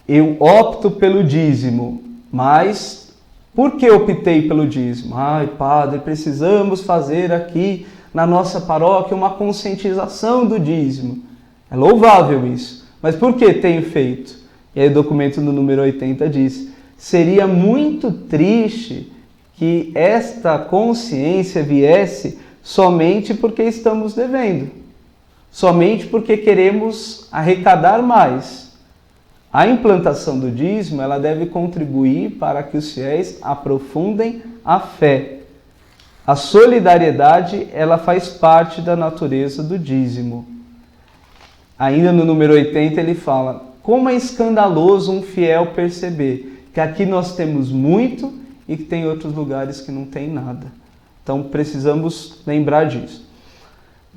Speaker 2: Eu opto pelo dízimo, mas por que optei pelo dízimo? Ai, padre, precisamos fazer aqui na nossa paróquia uma conscientização do dízimo. É louvável isso, mas por que tenho feito? E aí o documento no número 80 diz, seria muito triste que esta consciência viesse somente porque estamos devendo, somente porque queremos arrecadar mais. A implantação do dízimo, ela deve contribuir para que os fiéis aprofundem a fé. A solidariedade, ela faz parte da natureza do dízimo. Ainda no número 80 ele fala, como é escandaloso um fiel perceber que aqui nós temos muito e que tem outros lugares que não tem nada. Então precisamos lembrar disso.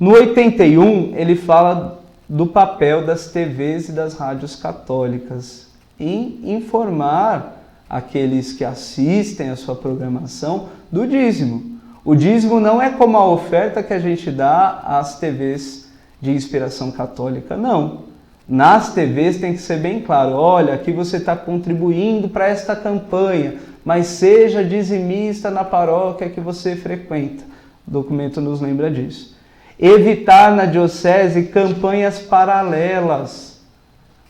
Speaker 2: No 81 ele fala do papel das TVs e das rádios católicas em informar aqueles que assistem a sua programação do dízimo. O dízimo não é como a oferta que a gente dá às TVs de inspiração católica, não. Nas TVs tem que ser bem claro, olha, aqui você está contribuindo para esta campanha, mas seja dizimista na paróquia que você frequenta. O documento nos lembra disso. Evitar na diocese campanhas paralelas.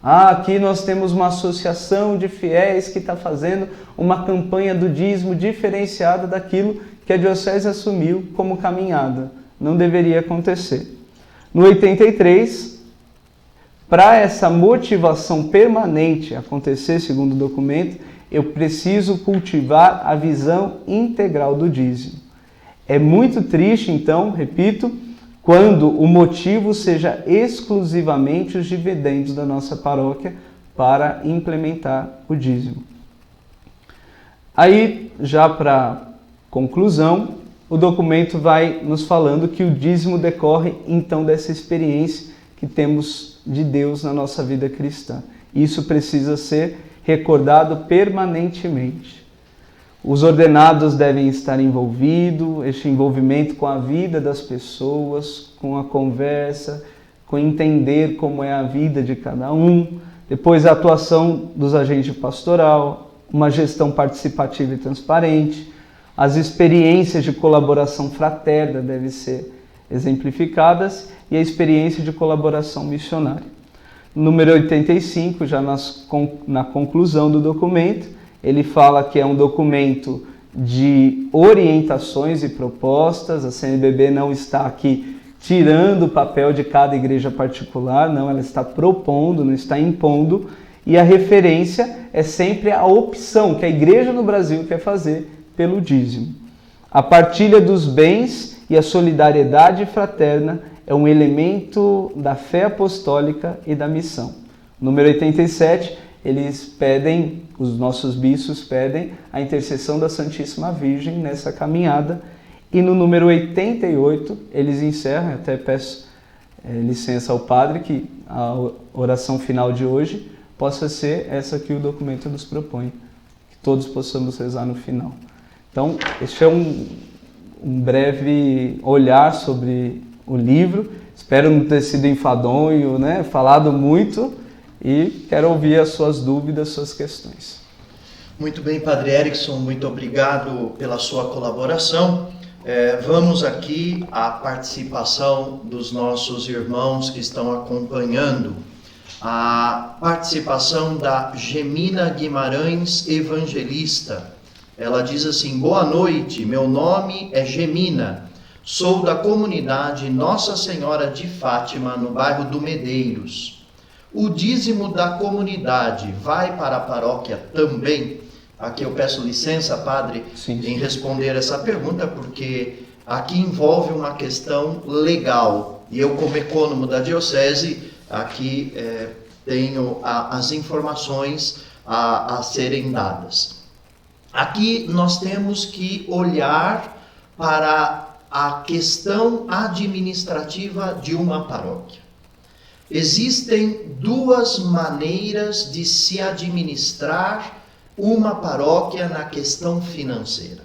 Speaker 2: Aqui nós temos uma associação de fiéis que está fazendo uma campanha do dízimo diferenciada daquilo que a diocese assumiu como caminhada. Não deveria acontecer. No 83, para essa motivação permanente acontecer, segundo o documento, eu preciso cultivar a visão integral do dízimo. É muito triste, então, repito, quando o motivo seja exclusivamente os dividendos da nossa paróquia para implementar o dízimo. Aí, já para conclusão, o documento vai nos falando que o dízimo decorre, então, dessa experiência que temos de Deus na nossa vida cristã. Isso precisa ser recordado permanentemente. Os ordenados devem estar envolvidos, este envolvimento com a vida das pessoas, com a conversa, com entender como é a vida de cada um. Depois a atuação dos agentes pastoral, uma gestão participativa e transparente. As experiências de colaboração fraterna devem ser exemplificadas e a experiência de colaboração missionária. Número 85, já na conclusão do documento, ele fala que é um documento de orientações e propostas. A CNBB não está aqui tirando o papel de cada igreja particular, não, ela está propondo, não está impondo, e a referência é sempre a opção que a igreja no Brasil quer fazer pelo dízimo. A partilha dos bens e a solidariedade fraterna é um elemento da fé apostólica e da missão. Número 87, os nossos bispos pedem a intercessão da Santíssima Virgem nessa caminhada. E no número 88, eles encerram, até peço licença ao padre, que a oração final de hoje possa ser essa que o documento nos propõe, que todos possamos rezar no final. Então, este é um breve olhar sobre o livro. Espero não ter sido enfadonho, né? Falado muito, e quero ouvir as suas dúvidas, suas questões.
Speaker 1: Muito bem, Padre Erickson, muito obrigado pela sua colaboração. Vamos aqui à participação dos nossos irmãos que estão acompanhando. A participação da Gemina Guimarães Evangelista. Ela diz assim: boa noite, meu nome é Gemina, sou da comunidade Nossa Senhora de Fátima, no bairro do Medeiros. O dízimo da comunidade vai para a paróquia também? Aqui eu peço licença, padre,
Speaker 2: sim,
Speaker 1: em responder essa pergunta, porque aqui envolve uma questão legal. E eu, como ecônomo da diocese, aqui tenho as informações a serem dadas. Aqui nós temos que olhar para a questão administrativa de uma paróquia. Existem duas maneiras de se administrar uma paróquia na questão financeira.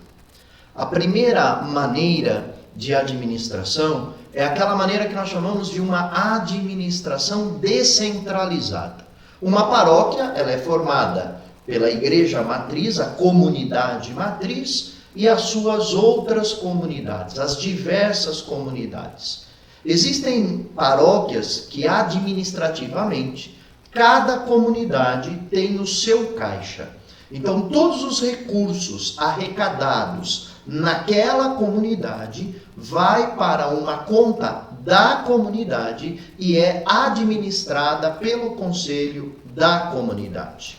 Speaker 1: A primeira maneira de administração é aquela maneira que nós chamamos de uma administração descentralizada. Uma paróquia, ela é formada pela igreja matriz, a comunidade matriz, e as suas outras comunidades, as diversas comunidades. Existem paróquias que administrativamente cada comunidade tem o seu caixa. Então todos os recursos arrecadados naquela comunidade vai para uma conta da comunidade e é administrada pelo conselho da comunidade.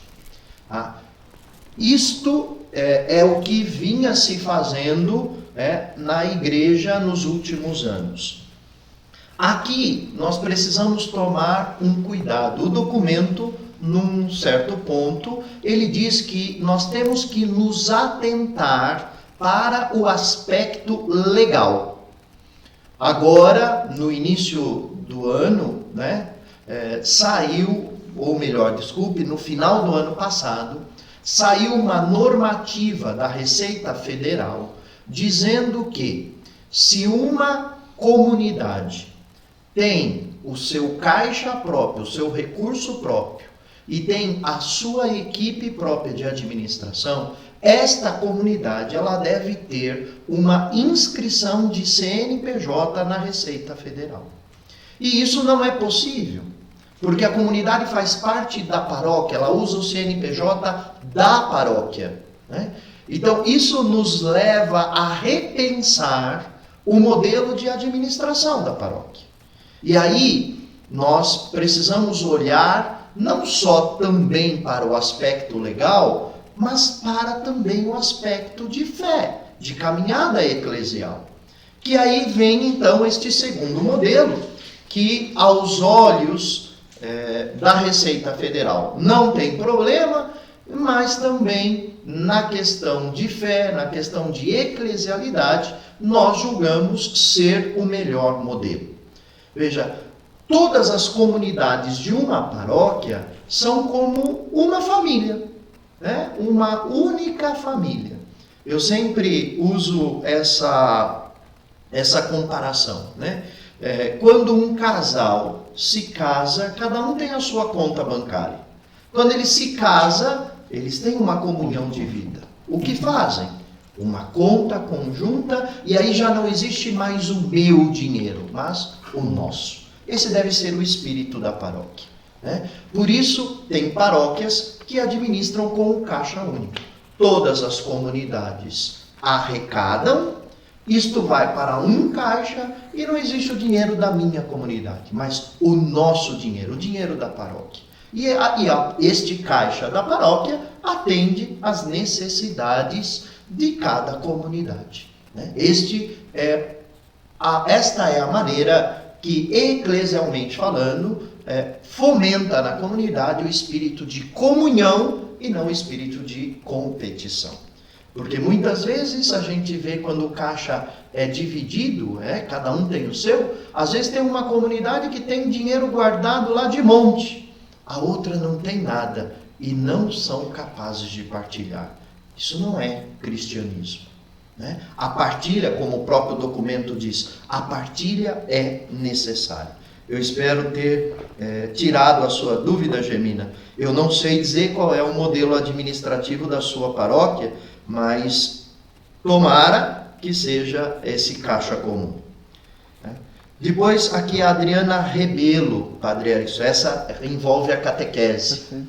Speaker 1: Isto é o que vinha se fazendo na igreja nos últimos anos. Aqui nós precisamos tomar um cuidado. O documento, num certo ponto, ele diz que nós temos que nos atentar para o aspecto legal. Agora, no início do ano, no final do ano passado, saiu uma normativa da Receita Federal dizendo que se uma comunidade tem o seu caixa próprio, o seu recurso próprio e tem a sua equipe própria de administração, esta comunidade ela deve ter uma inscrição de CNPJ na Receita Federal. E isso não é possível, porque a comunidade faz parte da paróquia, ela usa o CNPJ da paróquia, Então, isso nos leva a repensar o modelo de administração da paróquia. E aí, nós precisamos olhar não só também para o aspecto legal, mas para também o aspecto de fé, de caminhada eclesial. Que aí vem, então, este segundo modelo, que aos olhos da Receita Federal não tem problema, mas também na questão de fé, na questão de eclesialidade, nós julgamos ser o melhor modelo. Veja, todas as comunidades de uma paróquia são como uma família, uma única família. Eu sempre uso essa comparação, quando um casal se casa, cada um tem a sua conta bancária. Quando ele se casa, eles têm uma comunhão de vida. O que fazem? Uma conta conjunta, e aí já não existe mais o meu dinheiro, mas o nosso. Esse deve ser o espírito da paróquia. Por isso, tem paróquias que administram com o caixa único. Todas as comunidades arrecadam, Isto vai para um caixa e não existe o dinheiro da minha comunidade, mas o nosso dinheiro, o dinheiro da paróquia. E este caixa da paróquia atende às necessidades de cada comunidade. Esta é a maneira que, eclesialmente falando, fomenta na comunidade o espírito de comunhão e não o espírito de competição. Porque muitas vezes a gente vê quando o caixa é dividido, cada um tem o seu, às vezes tem uma comunidade que tem dinheiro guardado lá de monte, a outra não tem nada e não são capazes de partilhar. Isso não é cristianismo. A partilha, como o próprio documento diz, a partilha é necessária. Eu espero ter tirado a sua dúvida, Gemina. Eu não sei dizer qual é o modelo administrativo da sua paróquia, mas tomara que seja esse caixa comum. Depois, aqui a Adriana Rebelo, Padre Erickson, essa envolve a catequese.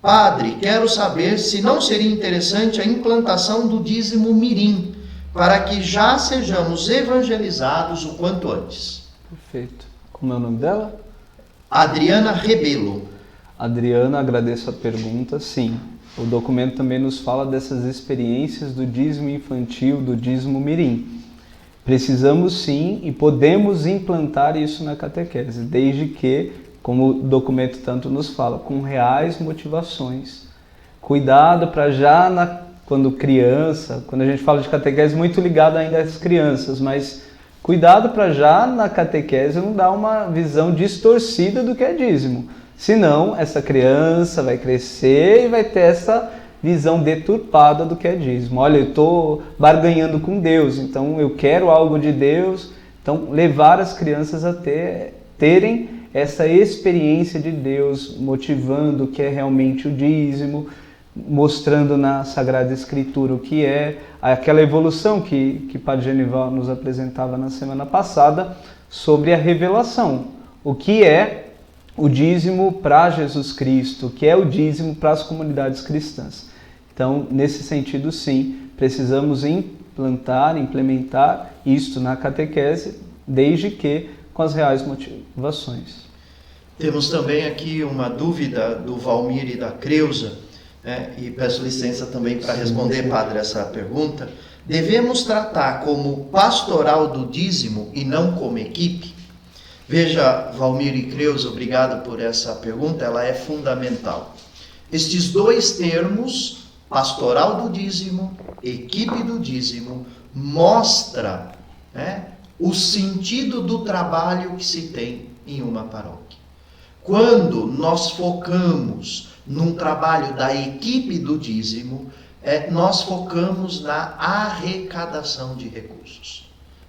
Speaker 1: Padre, quero saber se não seria interessante a implantação do dízimo mirim, para que já sejamos evangelizados o quanto antes.
Speaker 2: Perfeito. Como é o nome dela?
Speaker 1: Adriana Rebelo.
Speaker 2: Adriana, agradeço a pergunta. Sim, o documento também nos fala dessas experiências do dízimo infantil, do dízimo mirim. Precisamos sim e podemos implantar isso na catequese, desde que, como o documento tanto nos fala, com reais motivações. Cuidado para já, quando criança, quando a gente fala de catequese, muito ligado ainda às crianças, mas cuidado para já na catequese não dar uma visão distorcida do que é dízimo. Senão, essa criança vai crescer e vai ter essa visão deturpada do que é dízimo. Olha, eu estou barganhando com Deus, então eu quero algo de Deus. Então, levar as crianças a terem essa experiência de Deus, motivando o que é realmente o dízimo, mostrando na Sagrada Escritura o que é, aquela evolução que Padre Genival nos apresentava na semana passada sobre a revelação. O que é o dízimo para Jesus Cristo, o que é o dízimo para as comunidades cristãs. Então, nesse sentido, sim, precisamos implementar isto na catequese, desde que com as reais motivações.
Speaker 1: Temos também aqui uma dúvida do Valmir e da Creuza, e peço licença também para responder, Padre, essa pergunta. Devemos tratar como pastoral do dízimo e não como equipe? Veja, Valmir e Creuza, obrigado por essa pergunta, ela é fundamental. Estes dois termos, pastoral do dízimo, equipe do dízimo, mostra o sentido do trabalho que se tem em uma paróquia. Quando nós focamos num trabalho da equipe do dízimo, nós focamos na arrecadação de recursos.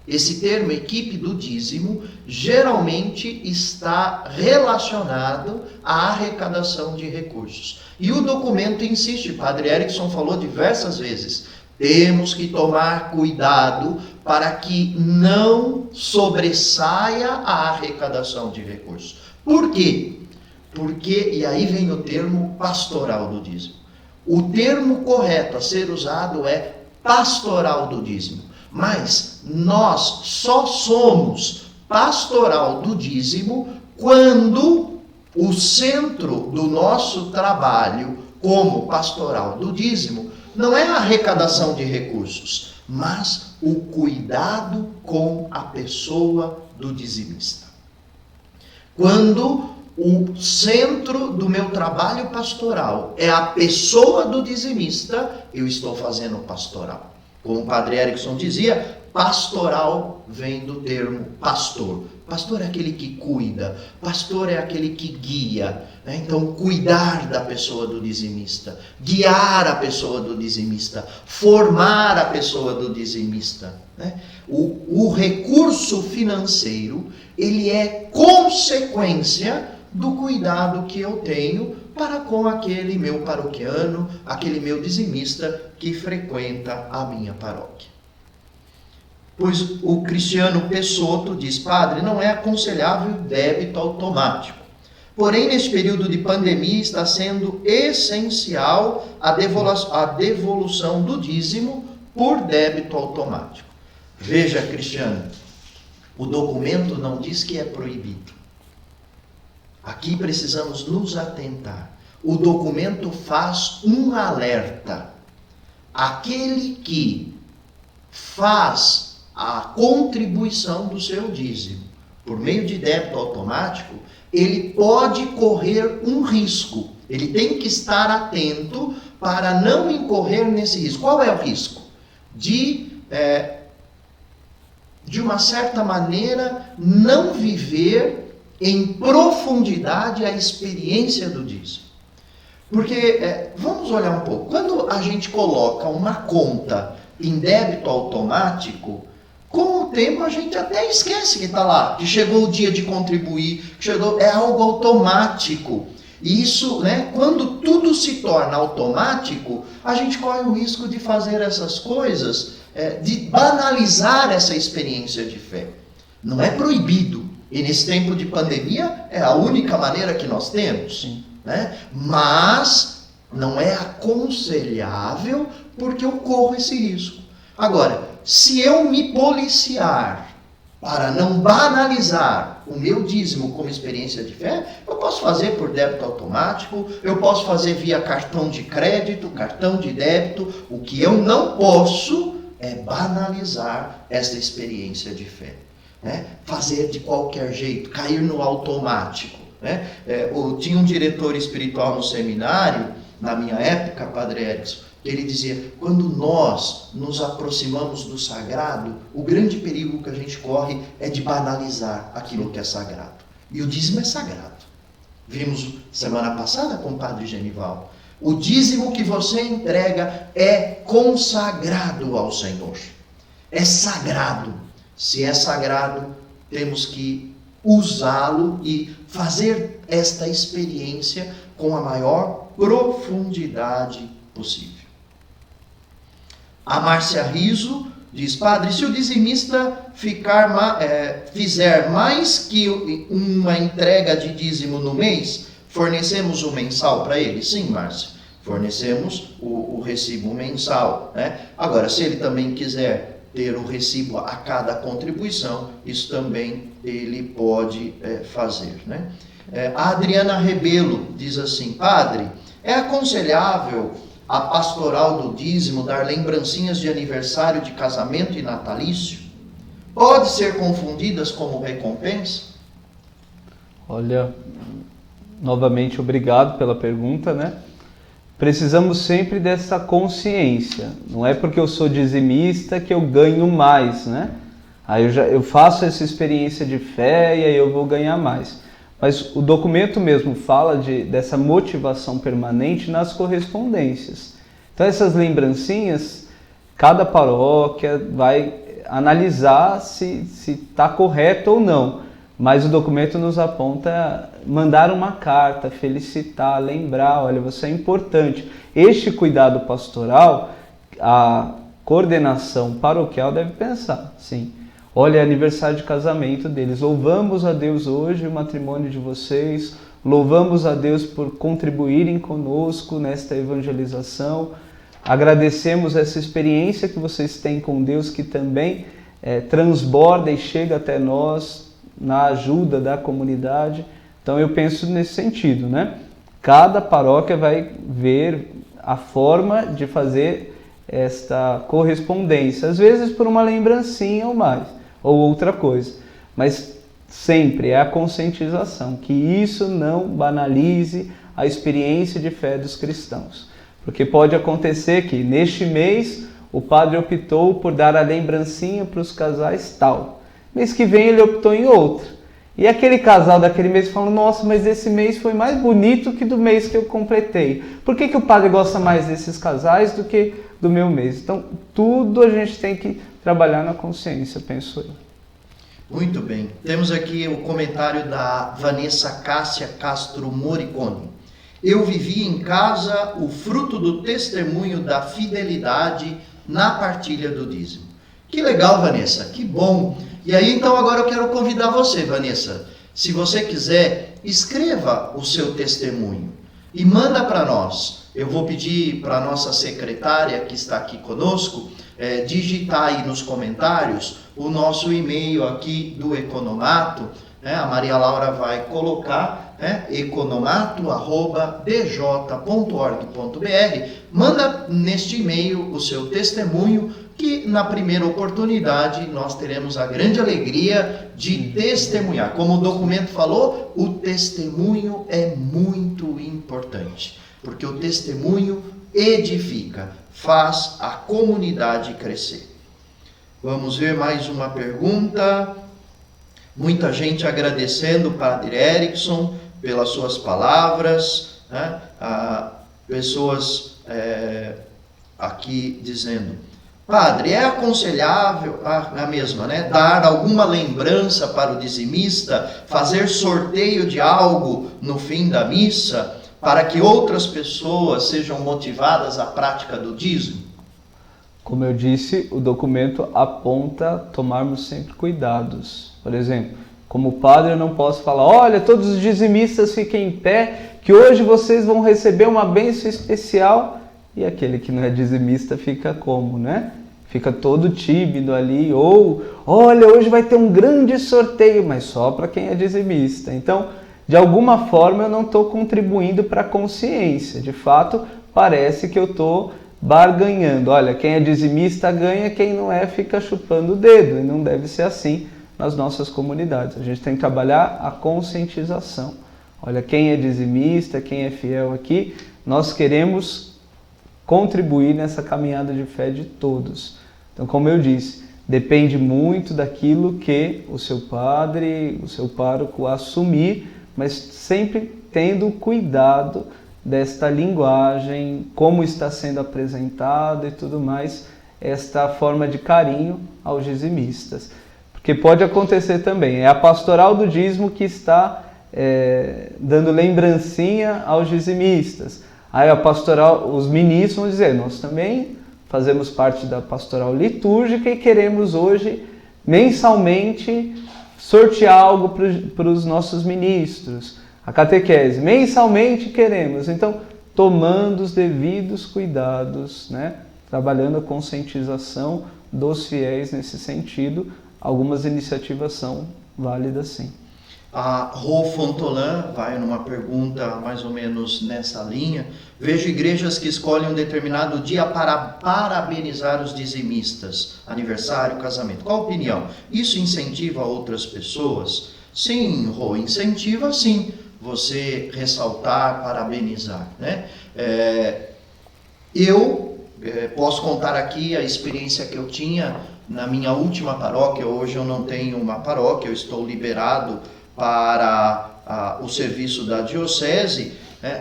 Speaker 1: Esse termo, equipe do dízimo, geralmente está relacionado à arrecadação de recursos. E o documento insiste, Padre Erickson falou diversas vezes, temos que tomar cuidado para que não sobressaia a arrecadação de recursos. Por quê? Porque, e aí vem o termo pastoral do dízimo. O termo correto a ser usado é pastoral do dízimo. Mas nós só somos pastoral do dízimo quando o centro do nosso trabalho como pastoral do dízimo não é a arrecadação de recursos, mas o cuidado com a pessoa do dizimista. Quando o centro do meu trabalho pastoral é a pessoa do dizimista, eu estou fazendo pastoral. Como o Padre Erickson dizia, pastoral vem do termo pastor. Pastor é aquele que cuida, pastor é aquele que guia. Então, cuidar da pessoa do dizimista, guiar a pessoa do dizimista, formar a pessoa do dizimista. O recurso financeiro, ele é consequência do cuidado que eu tenho para com aquele meu paroquiano, aquele meu dizimista que frequenta a minha paróquia. Pois o Cristiano Pessotto diz, Padre, não é aconselhável débito automático. Porém, neste período de pandemia está sendo essencial a devolução do dízimo por débito automático. Veja, Cristiano, o documento não diz que é proibido. Aqui precisamos nos atentar. O documento faz um alerta. Aquele que faz a contribuição do seu dízimo por meio de débito automático, ele pode correr um risco. Ele tem que estar atento para não incorrer nesse risco. Qual é o risco? De uma certa maneira, não viver em profundidade a experiência do dízimo. Porque, vamos olhar um pouco, quando a gente coloca uma conta em débito automático, com o tempo a gente até esquece que está lá, que chegou o dia de contribuir, que chegou, é algo automático. E isso, quando tudo se torna automático, a gente corre o risco de fazer essas coisas, de banalizar essa experiência de fé. Não é proibido. E nesse tempo de pandemia, é a única maneira que nós temos.
Speaker 2: Sim.
Speaker 1: Mas não é aconselhável porque eu corro esse risco. Agora, se eu me policiar para não banalizar o meu dízimo como experiência de fé, eu posso fazer por débito automático, eu posso fazer via cartão de crédito, cartão de débito. O que eu não posso é banalizar essa experiência de fé. Fazer de qualquer jeito, cair no automático. Tinha um diretor espiritual no seminário, na minha época, Padre Erickson, ele dizia, quando nós nos aproximamos do sagrado, o grande perigo que a gente corre é de banalizar aquilo que é sagrado. E o dízimo é sagrado. Vimos semana passada com o Padre Genival. O dízimo que você entrega é consagrado ao Senhor. É sagrado. Se é sagrado, temos que usá-lo e fazer esta experiência com a maior profundidade possível. A Márcia Riso diz, padre, se o dizimista fizer mais que uma entrega de dízimo no mês, fornecemos o mensal para ele? Sim, Márcia, fornecemos o recibo mensal. Agora, se ele também quiser ter o recibo a cada contribuição, isso também ele pode fazer. A Adriana Rebelo diz assim, padre, é aconselhável a pastoral do dízimo dar lembrancinhas de aniversário de casamento e natalício? Pode ser confundidas como recompensa?
Speaker 2: Olha, novamente obrigado pela pergunta, Precisamos sempre dessa consciência. Não é porque eu sou dizimista que eu ganho mais, Aí eu faço essa experiência de fé e aí eu vou ganhar mais. Mas o documento mesmo fala dessa motivação permanente nas correspondências. Então essas lembrancinhas, cada paróquia vai analisar se está correto ou não. Mas o documento nos aponta mandar uma carta, felicitar, lembrar, olha, você é importante. Este cuidado pastoral, a coordenação paroquial deve pensar, sim. Olha, é aniversário de casamento deles. Louvamos a Deus hoje o matrimônio de vocês. Louvamos a Deus por contribuírem conosco nesta evangelização. Agradecemos essa experiência que vocês têm com Deus, que também transborda e chega até nós na ajuda da comunidade. Então eu penso nesse sentido, Cada paróquia vai ver a forma de fazer esta correspondência. Às vezes por uma lembrancinha ou mais. Ou outra coisa, mas sempre é a conscientização, que isso não banalize a experiência de fé dos cristãos, porque pode acontecer que neste mês o padre optou por dar a lembrancinha para os casais tal, mês que vem ele optou em outro, e aquele casal daquele mês fala, nossa, mas esse mês foi mais bonito que do mês que eu completei, por que o padre gosta mais desses casais do que do meu mês? Então tudo a gente tem que trabalhar na consciência, penso eu.
Speaker 1: Muito bem. Temos aqui o comentário da Vanessa Cássia Castro Moricone. Eu vivi em casa o fruto do testemunho da fidelidade na partilha do dízimo. Que legal, Vanessa, que bom. E aí, então, agora eu quero convidar você, Vanessa. Se você quiser, escreva o seu testemunho e manda para nós. Eu vou pedir para a nossa secretária que está aqui conosco, digitar aí nos comentários o nosso e-mail aqui do Economato, né? A Maria Laura vai colocar, né? economato@dj.org.br. Manda neste e-mail o seu testemunho, que na primeira oportunidade nós teremos a grande alegria de testemunhar. Como o documento falou, o testemunho é muito importante, porque o testemunho edifica, faz a comunidade crescer. Vamos ver mais uma pergunta. Muita gente agradecendo o Padre Erickson pelas suas palavras, né? Pessoas aqui dizendo: Padre, é aconselhável, a mesma, né? Dar alguma lembrança para o dizimista, fazer sorteio de algo no fim da missa, para que outras pessoas sejam motivadas à prática do dízimo?
Speaker 2: Como eu disse, o documento aponta tomarmos sempre cuidados. Por exemplo, como padre eu não posso falar: olha, todos os dizimistas fiquem em pé, que hoje vocês vão receber uma bênção especial. E aquele que não é dizimista fica como, né? Fica todo tímido ali, ou olha, hoje vai ter um grande sorteio, mas só para quem é dizimista. Então, de alguma forma eu não estou contribuindo para a consciência. De fato, parece que eu estou barganhando. Olha, quem é dizimista ganha, quem não é fica chupando o dedo. E não deve ser assim nas nossas comunidades. A gente tem que trabalhar a conscientização. Olha, quem é dizimista, quem é fiel aqui, nós queremos contribuir nessa caminhada de fé de todos. Então, como eu disse, depende muito daquilo que o seu padre, o seu pároco assumir, mas sempre tendo cuidado desta linguagem, como está sendo apresentado e tudo mais, esta forma de carinho aos dizimistas. Porque pode acontecer também, é a pastoral do dízimo que está dando lembrancinha aos dizimistas. Aí a pastoral, os ministros vão dizer: nós também fazemos parte da pastoral litúrgica e queremos hoje, mensalmente, sortear algo para os nossos ministros. A catequese, mensalmente queremos. Então, tomando os devidos cuidados, né? Trabalhando a conscientização dos fiéis nesse sentido, algumas iniciativas são válidas sim.
Speaker 1: A Rô Fontolan vai numa pergunta mais ou menos nessa linha. Vejo igrejas que escolhem um determinado dia para parabenizar os dizimistas, aniversário, casamento. Qual a opinião? Isso incentiva outras pessoas? Sim, Rô, incentiva sim você ressaltar, parabenizar, né? Eu posso contar aqui a experiência que eu tinha na minha última paróquia. Hoje eu não tenho uma paróquia, eu estou liberado para o serviço da diocese,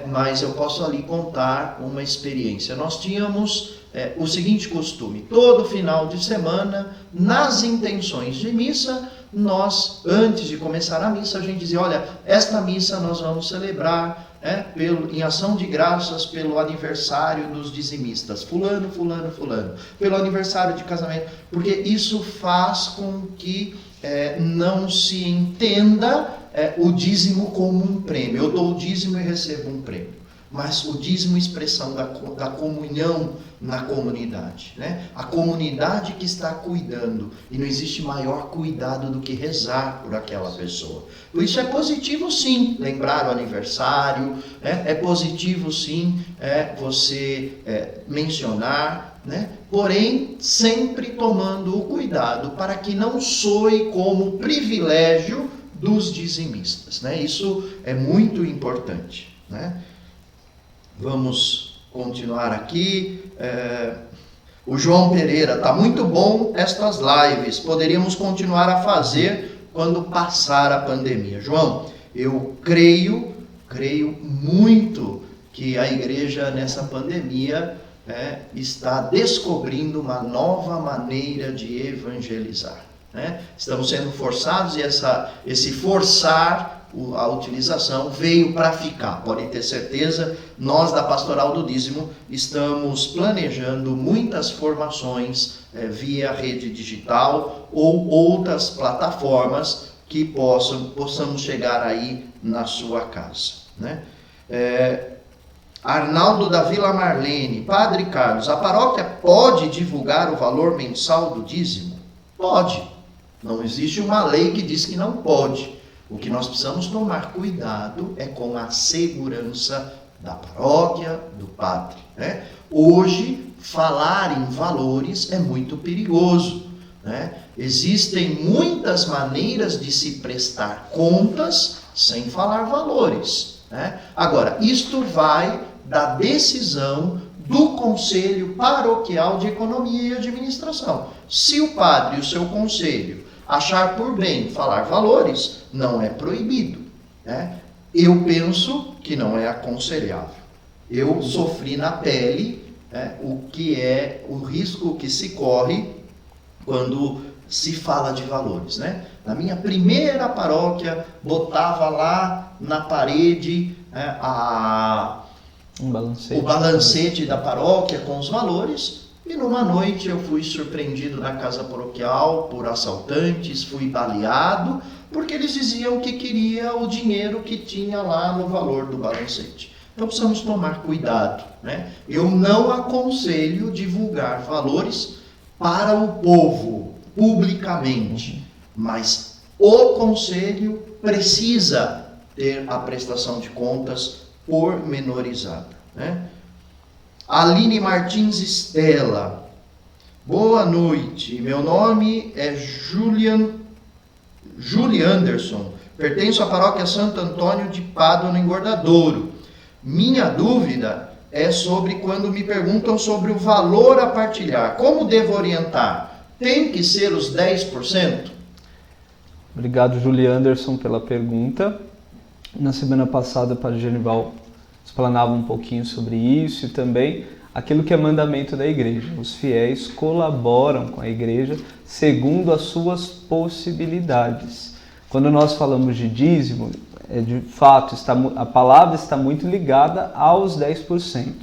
Speaker 1: mas eu posso ali contar uma experiência. Nós tínhamos o seguinte costume: todo final de semana, nas intenções de missa, nós, antes de começar a missa, a gente dizia: olha, esta missa nós vamos celebrar em ação de graças pelo aniversário dos dizimistas, fulano, fulano, fulano, pelo aniversário de casamento, porque isso faz com que não se entenda o dízimo como um prêmio. Eu dou o dízimo e recebo um prêmio. Mas o dízimo é expressão da comunhão na comunidade, né? A comunidade que está cuidando, e não existe maior cuidado do que rezar por aquela pessoa. Por isso é positivo sim lembrar o aniversário, é positivo sim você mencionar, né? Porém sempre tomando o cuidado para que não soe como privilégio dos dizimistas, né? Isso é muito importante, né? Vamos continuar aqui. O João Pereira: tá muito bom estas lives, poderíamos continuar a fazer quando passar a pandemia. João, eu creio muito que a igreja nessa pandemia está descobrindo uma nova maneira de evangelizar, né? Estamos sendo forçados, e esse forçar a utilização veio para ficar. Podem ter certeza, nós da Pastoral do Dízimo estamos planejando muitas formações via rede digital ou outras plataformas que possamos chegar aí na sua casa, né? Arnaldo da Vila Marlene, Padre Carlos, a paróquia pode divulgar o valor mensal do dízimo? Pode. Não existe uma lei que diz que não pode. O que nós precisamos tomar cuidado é com a segurança da paróquia, do padre, né? Hoje, falar em valores é muito perigoso, né? Existem muitas maneiras de se prestar contas sem falar valores, né? Agora, isto vai da decisão do Conselho Paroquial de Economia e Administração. Se o padre e o seu conselho achar por bem falar valores, não é proibido, né? Eu penso que não é aconselhável. Eu sofri na pele, né, o que é o risco que se corre quando se fala de valores, né? Na minha primeira paróquia, botava lá na parede, né, o balancete da paróquia com os valores, e numa noite eu fui surpreendido na casa paroquial por assaltantes, fui baleado, porque eles diziam que queria o dinheiro que tinha lá no valor do balancete. Então precisamos tomar cuidado, né? Eu não aconselho divulgar valores para o povo, publicamente, mas o conselho precisa ter a prestação de contas pormenorizada, né? Aline Martins Estela, boa noite, meu nome é Julie Anderson, pertenço à paróquia Santo Antônio de Pádua, no Engordadouro. Minha dúvida é sobre quando me perguntam sobre o valor a partilhar, como devo orientar? Tem que ser os 10%?
Speaker 2: Obrigado, Julie Anderson, pela pergunta. Na semana passada, o Padre Genival explanava um pouquinho sobre isso e também aquilo que é mandamento da igreja. Os fiéis colaboram com a igreja segundo as suas possibilidades. Quando nós falamos de dízimo, de fato, a palavra está muito ligada aos 10%.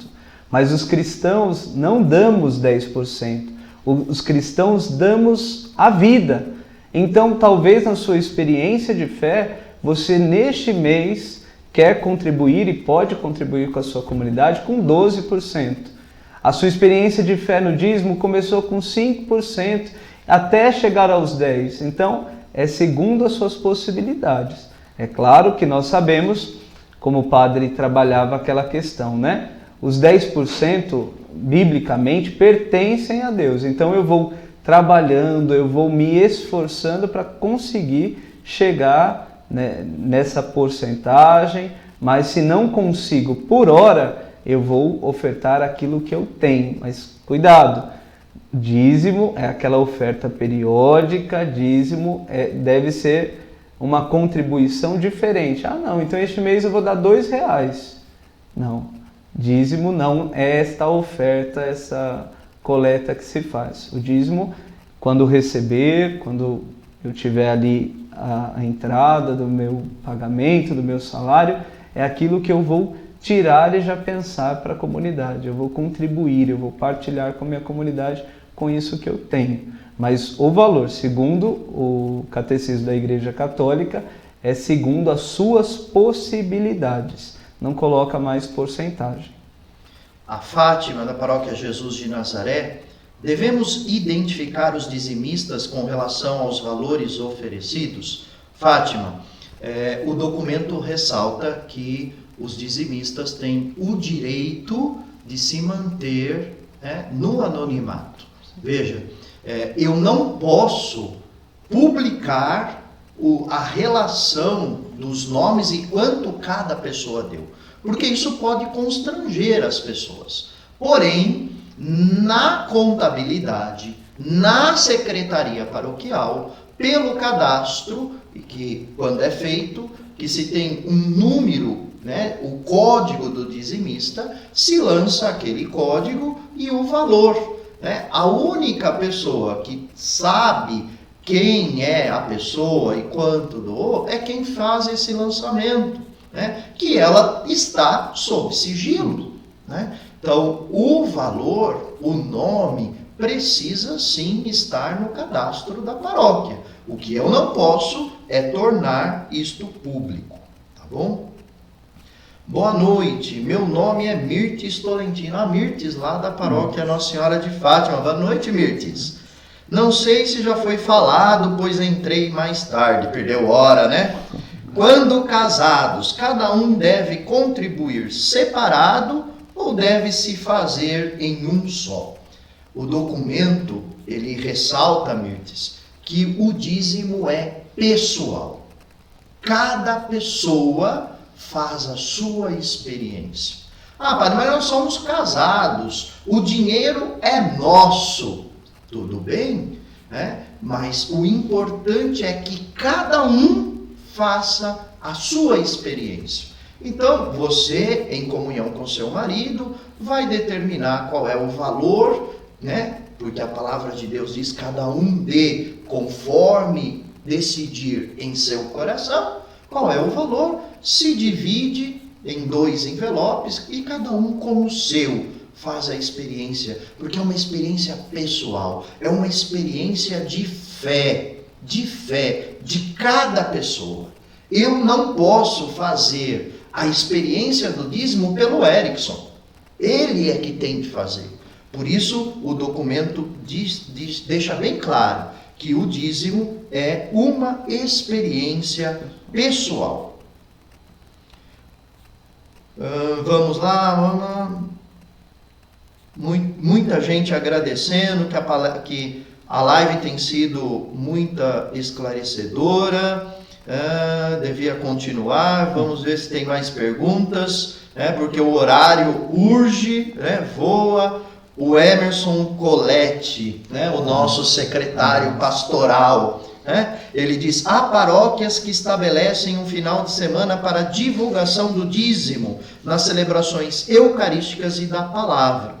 Speaker 2: Mas os cristãos não damos 10%. Os cristãos damos a vida. Então, talvez na sua experiência de fé, você neste mês quer contribuir e pode contribuir com a sua comunidade com 12%. A sua experiência de fé no dízimo começou com 5% até chegar aos 10%. Então, é segundo as suas possibilidades. É claro que nós sabemos, como o padre trabalhava aquela questão, né? Os 10%, biblicamente, pertencem a Deus. Então, eu vou trabalhando, eu vou me esforçando para conseguir chegar, né, nessa porcentagem, mas se não consigo por hora, eu vou ofertar aquilo que eu tenho. Mas cuidado, dízimo é aquela oferta periódica, dízimo deve ser uma contribuição diferente. Ah, não, então este mês eu vou dar R$2. Não, dízimo não é esta oferta, essa coleta que se faz. O dízimo, quando receber, quando eu tiver ali a entrada do meu pagamento, do meu salário, é aquilo que eu vou tirar e já pensar para a comunidade. Eu vou contribuir, eu vou partilhar com a minha comunidade com isso que eu tenho. Mas o valor, segundo o Catecismo da Igreja Católica, é segundo as suas possibilidades. Não coloca mais porcentagem.
Speaker 1: A Fátima, da paróquia Jesus de Nazaré, devemos identificar os dizimistas com relação aos valores oferecidos? Fátima, o documento ressalta que os dizimistas têm o direito de se manter, né, no anonimato. Veja, eu não posso publicar a relação dos nomes e quanto cada pessoa deu, porque isso pode constranger as pessoas. Porém, na contabilidade, na secretaria paroquial, pelo cadastro, e que quando é feito, que se tem um número, né, o código do dizimista, se lança aquele código e o valor. Né? A única pessoa que sabe quem é a pessoa e quanto doou é quem faz esse lançamento, né? Que ela está sob sigilo, né? Então, o valor, o nome, precisa sim estar no cadastro da paróquia. O que eu não posso é tornar isto público, tá bom? Boa noite, meu nome é Mirtes Tolentino. A Mirtes, lá da paróquia Nossa Senhora de Fátima. Boa noite, Mirtes. Não sei se já foi falado, pois entrei mais tarde. Perdeu hora, né? Quando casados, cada um deve contribuir separado ou deve se fazer em um só? O documento, ele ressalta, Mirtes, que o dízimo é pessoal. Cada pessoa faz a sua experiência. Ah, padre, mas nós somos casados, o dinheiro é nosso. Tudo bem, né? Mas o importante é que cada um faça a sua experiência. Então, você, em comunhão com seu marido, vai determinar qual é o valor, né? Porque a palavra de Deus diz: cada um dê conforme decidir em seu coração. Qual é o valor? Se divide em 2 envelopes e cada um com o seu faz a experiência, porque é uma experiência pessoal, é uma experiência de fé de cada pessoa. Eu não posso fazer a experiência do dízimo pelo Erickson. Ele é que tem de fazer. Por isso, o documento deixa bem claro que o dízimo é uma experiência pessoal. Vamos lá. Muita gente agradecendo que a live tem sido muito esclarecedora. Devia continuar. Vamos ver se tem mais perguntas, porque o horário urge, voa. O Emerson Coletti, o nosso secretário pastoral, ele diz: há paróquias que estabelecem um final de semana para divulgação do dízimo nas celebrações eucarísticas e da palavra.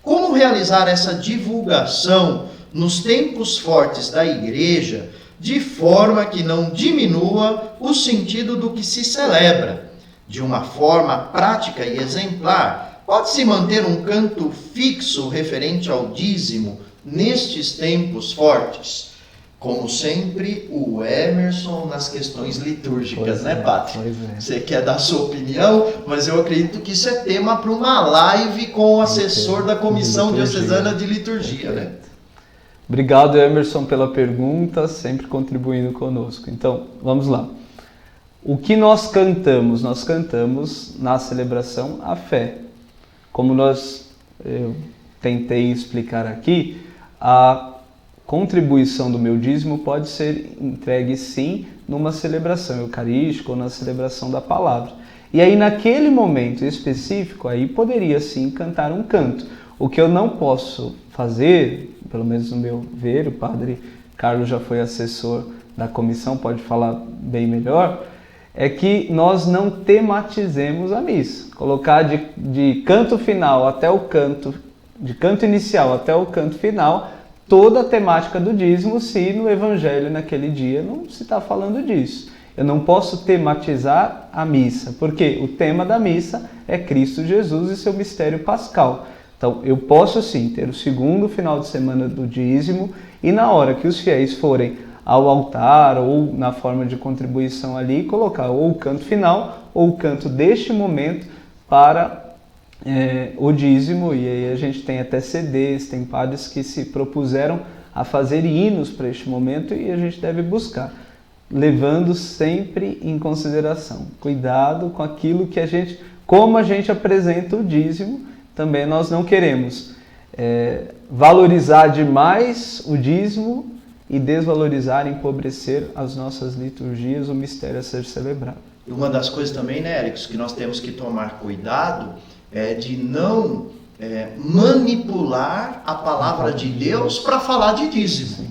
Speaker 1: Como realizar essa divulgação nos tempos fortes da igreja, de forma que não diminua o sentido do que se celebra? De uma forma prática e exemplar, pode-se manter um canto fixo referente ao dízimo nestes tempos fortes? Como sempre, o Emerson nas questões litúrgicas, Padre? Você quer dar sua opinião, mas eu acredito que isso é tema para uma live com o assessor da Comissão Diocesana de Liturgia,
Speaker 2: Obrigado, Emerson, pela pergunta, sempre contribuindo conosco. Então, vamos lá. O que nós cantamos? Nós cantamos na celebração a fé. Como eu tentei explicar aqui, a contribuição do meu dízimo pode ser entregue sim numa celebração eucarística ou na celebração da palavra. E aí naquele momento específico, aí poderia sim cantar um canto. O que eu não posso fazer, pelo menos no meu ver, o padre Carlos já foi assessor da comissão, pode falar bem melhor, é que nós não tematizemos a missa. Colocar de canto final até o canto, de canto inicial até o canto final, toda a temática do dízimo, se no evangelho naquele dia não se está falando disso. Eu não posso tematizar a missa, porque o tema da missa é Cristo Jesus e seu mistério pascal. Então, eu posso sim ter o segundo final de semana do dízimo e na hora que os fiéis forem ao altar ou na forma de contribuição ali, colocar ou o canto final ou o canto deste momento para o dízimo. E aí a gente tem até CDs, tem padres que se propuseram a fazer hinos para este momento e a gente deve buscar, levando sempre em consideração, cuidado com aquilo que como a gente apresenta o dízimo. Também nós não queremos valorizar demais o dízimo e desvalorizar, empobrecer as nossas liturgias, o mistério a ser celebrado.
Speaker 1: Uma das coisas também, Erickson, que nós temos que tomar cuidado é de não manipular a palavra de Deus para falar de dízimo,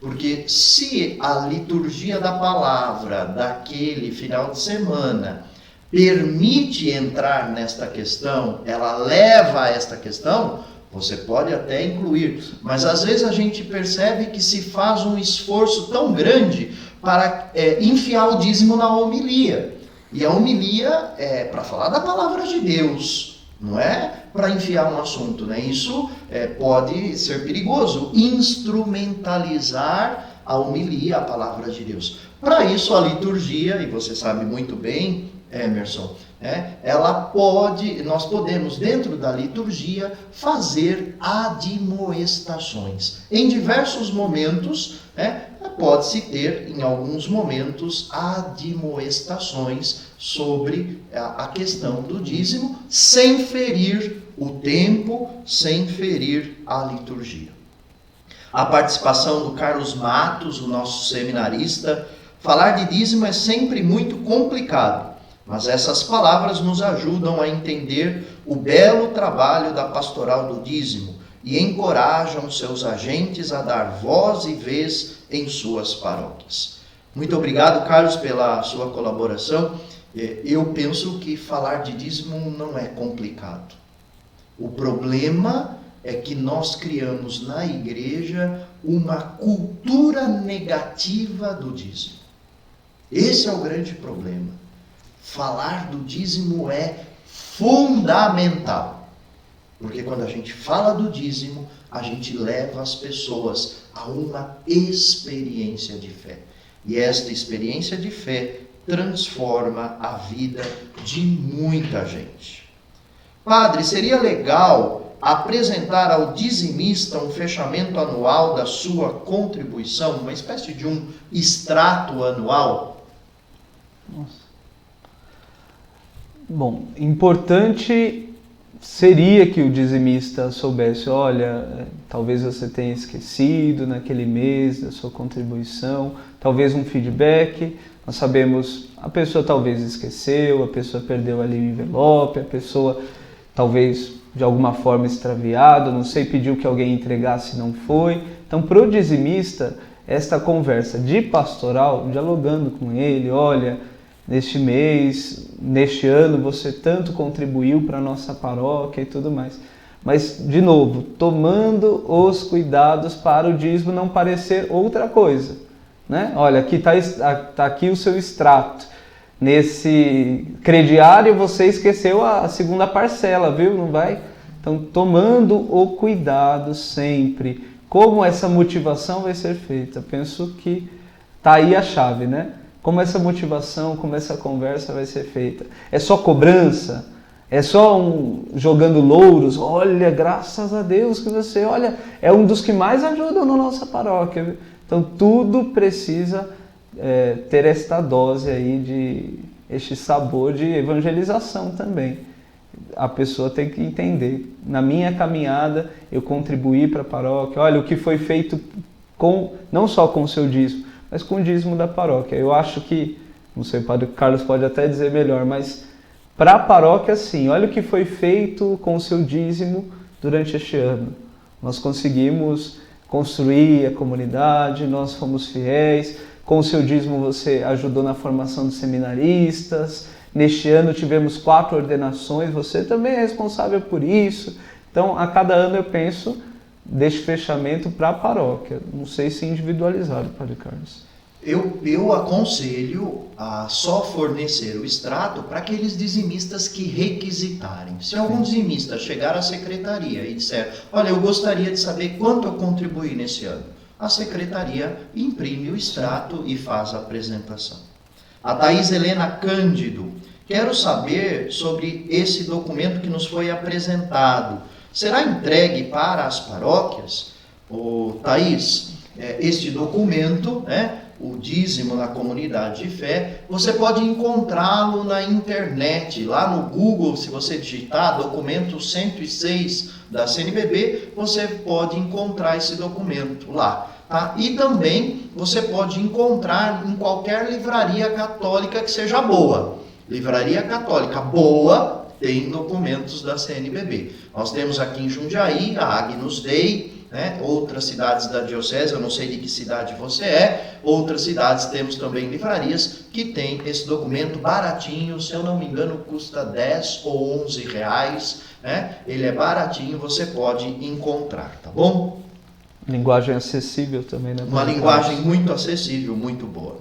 Speaker 1: Porque se a liturgia da palavra daquele final de semana permite entrar nesta questão, ela leva a esta questão, você pode até incluir, mas às vezes a gente percebe que se faz um esforço tão grande para enfiar o dízimo na homilia. E a homilia é para falar da palavra de Deus, não é para enfiar um assunto, Isso pode ser perigoso, instrumentalizar a homilia, a palavra de Deus. Para isso a liturgia, e você sabe muito bem, Emerson, nós podemos, dentro da liturgia, fazer admoestações. Em diversos momentos, pode-se ter, em alguns momentos, admoestações sobre a questão do dízimo, sem ferir o tempo, sem ferir a liturgia. A participação do Carlos Matos, o nosso seminarista. Falar de dízimo é sempre muito complicado, mas essas palavras nos ajudam a entender o belo trabalho da pastoral do dízimo e encorajam seus agentes a dar voz e vez em suas paróquias. Muito obrigado, Carlos, pela sua colaboração. Eu penso que falar de dízimo não é complicado. O problema é que nós criamos na igreja uma cultura negativa do dízimo. Esse é o grande problema. Falar do dízimo é fundamental. Porque quando a gente fala do dízimo, a gente leva as pessoas a uma experiência de fé. E esta experiência de fé transforma a vida de muita gente. Padre, seria legal apresentar ao dizimista um fechamento anual da sua contribuição, uma espécie de um extrato anual?
Speaker 2: Nossa. Bom, importante seria que o dizimista soubesse, olha, talvez você tenha esquecido naquele mês da sua contribuição, talvez um feedback. Nós sabemos, a pessoa talvez esqueceu, a pessoa perdeu ali o envelope, a pessoa talvez de alguma forma extraviado, não sei, pediu que alguém entregasse e não foi. Então, para o dizimista, esta conversa de pastoral, dialogando com ele, olha, neste mês, neste ano, você tanto contribuiu para a nossa paróquia e tudo mais. Mas, de novo, tomando os cuidados para o dízimo não parecer outra coisa. Né? Olha, aqui está aqui o seu extrato. Nesse crediário você esqueceu a segunda parcela, viu? Não vai? Então, tomando o cuidado sempre. Como essa motivação vai ser feita? Penso que está aí a chave, né? Como essa motivação, como essa conversa vai ser feita? É só cobrança? É só jogando louros? Olha, graças a Deus que você, olha, é um dos que mais ajudam na nossa paróquia. Então, tudo precisa ter esta dose aí este sabor de evangelização também. A pessoa tem que entender. Na minha caminhada, eu contribuí para a paróquia. Olha, o que foi feito não só com o seu dízimo, mas com o dízimo da paróquia. Eu acho que, não sei, o Padre Carlos pode até dizer melhor, mas para a paróquia, sim, olha o que foi feito com o seu dízimo durante este ano. Nós conseguimos construir a comunidade, nós fomos fiéis, com o seu dízimo você ajudou na formação dos seminaristas, neste ano tivemos 4 ordenações, você também é responsável por isso. Então, a cada ano eu penso deste fechamento para a paróquia. Não sei se individualizado, Padre Carlos.
Speaker 1: Eu aconselho a só fornecer o extrato para aqueles dizimistas que requisitarem. Se algum dizimista chegar à secretaria e disser, olha, eu gostaria de saber quanto eu contribuí nesse ano, a secretaria imprime o extrato e faz a apresentação. A Thais Helena Cândido, quero saber sobre esse documento que nos foi apresentado. Será entregue para as paróquias? Thais, este documento, o dízimo na comunidade de fé, você pode encontrá-lo na internet, lá no Google, se você digitar documento 106 da CNBB, você pode encontrar esse documento lá. Tá? E também você pode encontrar em qualquer livraria católica que seja boa. Livraria católica boa tem documentos da CNBB. Nós temos aqui em Jundiaí a Agnus Dei, outras cidades da diocese, eu não sei de que cidade você é, outras cidades temos também livrarias que tem esse documento baratinho, se eu não me engano custa 10 ou 11 reais, ele é baratinho, você pode encontrar, tá bom?
Speaker 2: Linguagem acessível também, né?
Speaker 1: Uma linguagem muito acessível, muito boa.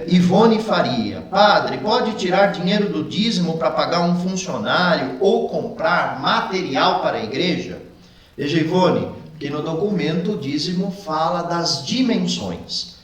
Speaker 1: Ivone Faria, padre, pode tirar dinheiro do dízimo para pagar um funcionário ou comprar material para a igreja? Veja, Ivone, que no documento o dízimo fala das dimensões.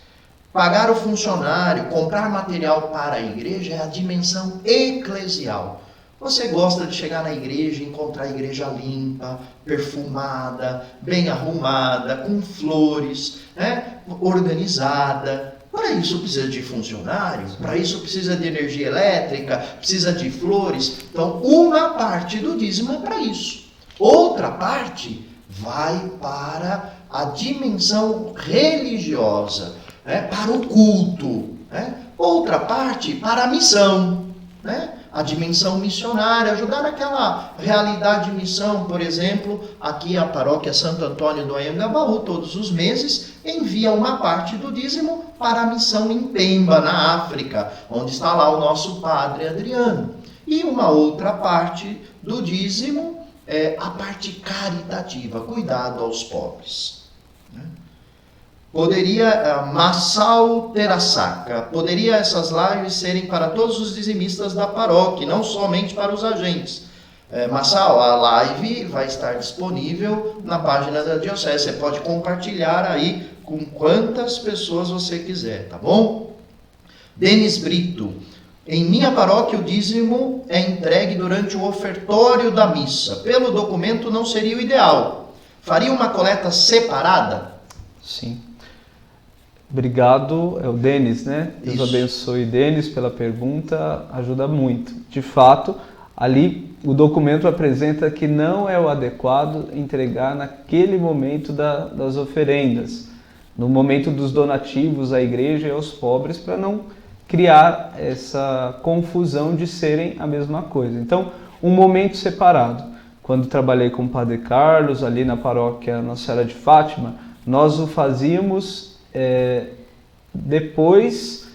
Speaker 1: Pagar o funcionário, comprar material para a igreja é a dimensão eclesial. Você gosta de chegar na igreja e encontrar a igreja limpa, perfumada, bem arrumada, com flores, né? Organizada. Para isso precisa de funcionário, para isso precisa de energia elétrica, precisa de flores. Então, uma parte do dízimo é para isso. Outra parte vai para a dimensão religiosa, né? Para o culto. Né? Outra parte para a missão, né? A dimensão missionária, ajudar naquela realidade de missão. Por exemplo, aqui a paróquia Santo Antônio do Anhangabaú, todos os meses, envia uma parte do dízimo para a missão em Pemba, na África, onde está lá o nosso padre Adriano. E uma outra parte do dízimo é a parte caritativa, cuidado aos pobres. Poderia, Massal Terasaka, poderia essas lives serem para todos os dizimistas da paróquia, não somente para os agentes. Massal, a live vai estar disponível na página da Diocese, você pode compartilhar aí com quantas pessoas você quiser, tá bom? Denis Brito, em minha paróquia o dízimo é entregue durante o ofertório da missa. Pelo documento não seria o ideal. Faria uma coleta separada?
Speaker 2: Sim. Obrigado, é o Denis, né? Deus
Speaker 1: Isso.
Speaker 2: abençoe, Denis, pela pergunta, ajuda muito. De fato, ali o documento apresenta que não é o adequado entregar naquele momento das oferendas, no momento dos donativos à igreja e aos pobres, para não criar essa confusão de serem a mesma coisa. Então, um momento separado. Quando trabalhei com o Padre Carlos, ali na paróquia Nossa Senhora de Fátima, nós o fazíamos depois,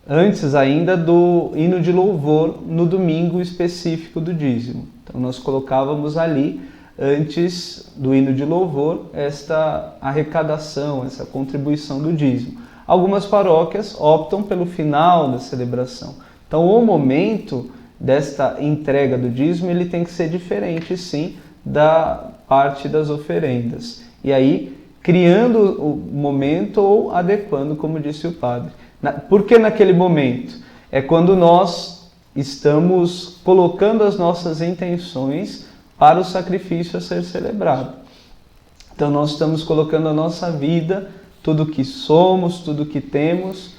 Speaker 2: antes ainda do hino de louvor, no domingo específico do dízimo. Então nós colocávamos ali, antes do hino de louvor, esta arrecadação, essa contribuição do dízimo. Algumas paróquias optam pelo final da celebração. Então o momento desta entrega do dízimo ele tem que ser diferente, sim, da parte das oferendas. E aí, criando o momento ou adequando, como disse o padre. Por que naquele momento? É quando nós estamos colocando as nossas intenções para o sacrifício a ser celebrado. Então nós estamos colocando a nossa vida, tudo que somos, tudo que temos,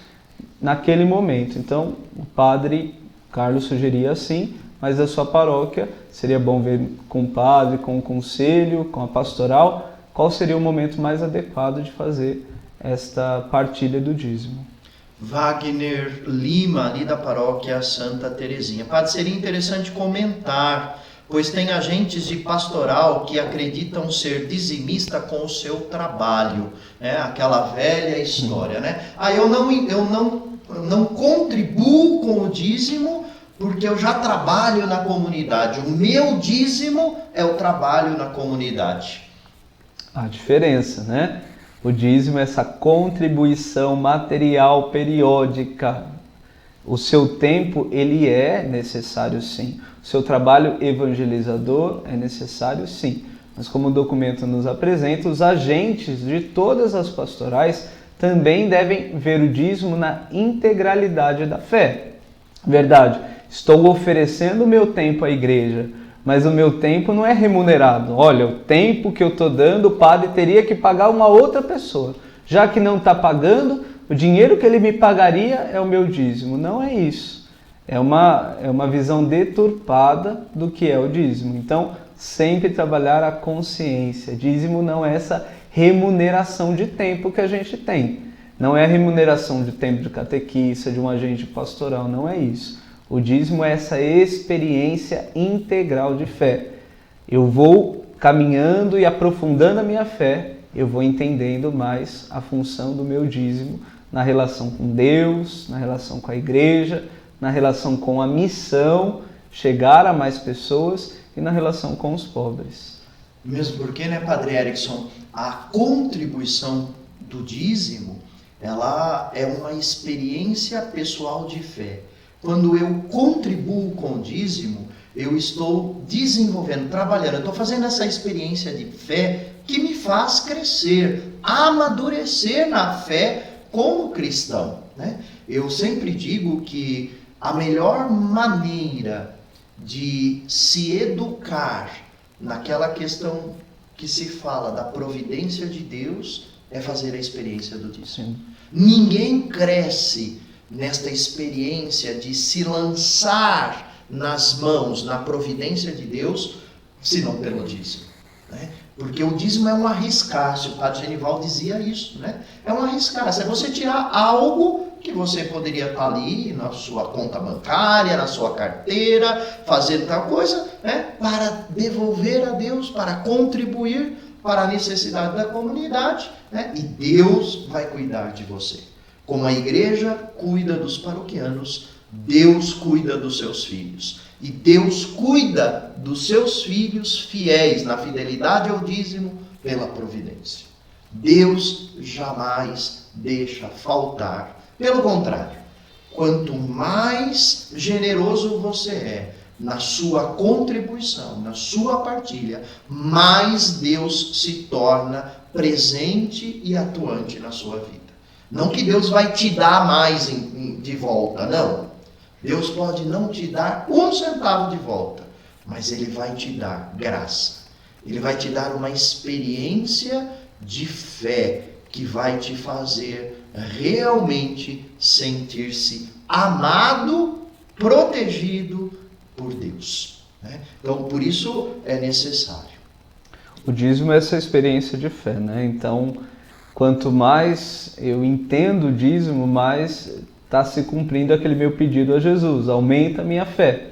Speaker 2: naquele momento. Então o padre Carlos sugeria assim, mas a sua paróquia seria bom ver com o padre, com o conselho, com a pastoral, qual seria o momento mais adequado de fazer esta partilha do dízimo.
Speaker 1: Wagner Lima, ali da paróquia Santa Terezinha. Padre, seria interessante comentar, pois tem agentes de pastoral que acreditam ser dizimista com o seu trabalho, né? Aquela velha história, né? Eu não contribuo com o dízimo porque eu já trabalho na comunidade. O meu dízimo é o trabalho na comunidade.
Speaker 2: A diferença, né? O dízimo é essa contribuição material periódica. O seu tempo, ele é necessário sim. O seu trabalho evangelizador é necessário sim. Mas como o documento nos apresenta, os agentes de todas as pastorais também devem ver o dízimo na integralidade da fé. Verdade, estou oferecendo o meu tempo à igreja, mas o meu tempo não é remunerado. Olha, o tempo que eu estou dando, o padre teria que pagar uma outra pessoa. Já que não está pagando, o dinheiro que ele me pagaria é o meu dízimo. Não é isso. É uma visão deturpada do que é o dízimo. Então, sempre trabalhar a consciência. Dízimo não é essa remuneração de tempo que a gente tem. Não é a remuneração de tempo de catequista, de um agente pastoral. Não é isso. O dízimo é essa experiência integral de fé. Eu vou caminhando e aprofundando a minha fé, eu vou entendendo mais a função do meu dízimo na relação com Deus, na relação com a igreja, na relação com a missão, chegar a mais pessoas e na relação com os pobres.
Speaker 1: Mesmo porque, né, Padre Erickson, a contribuição do dízimo, ela é uma experiência pessoal de fé. Quando eu contribuo com o dízimo, eu estou desenvolvendo, trabalhando, eu estou fazendo essa experiência de fé que me faz crescer, amadurecer na fé como cristão, né? Eu sempre digo que a melhor maneira de se educar naquela questão que se fala da providência de Deus é fazer a experiência do dízimo. Ninguém cresce nesta experiência de se lançar nas mãos, na providência de Deus, senão pelo dízimo, né? Porque o dízimo é um arriscar-se, o padre Genival dizia isso, né? É um arriscar-se, é você tirar algo que você poderia estar ali na sua conta bancária, na sua carteira, fazendo tal coisa, né? Para devolver a Deus, para contribuir para a necessidade da comunidade, né? E Deus vai cuidar de você. Como a igreja cuida dos paroquianos, Deus cuida dos seus filhos. E Deus cuida dos seus filhos fiéis na fidelidade ao dízimo pela providência. Deus jamais deixa faltar. Pelo contrário, quanto mais generoso você é na sua contribuição, na sua partilha, mais Deus se torna presente e atuante na sua vida. Não que Deus vai te dar mais de volta, não. Deus pode não te dar 1 centavo de volta, mas Ele vai te dar graça. Ele vai te dar uma experiência de fé que vai te fazer realmente sentir-se amado, protegido por Deus, né? Então, por isso é necessário.
Speaker 2: O dízimo é essa experiência de fé, né? Então, quanto mais eu entendo o dízimo, mais está se cumprindo aquele meu pedido a Jesus, aumenta a minha fé.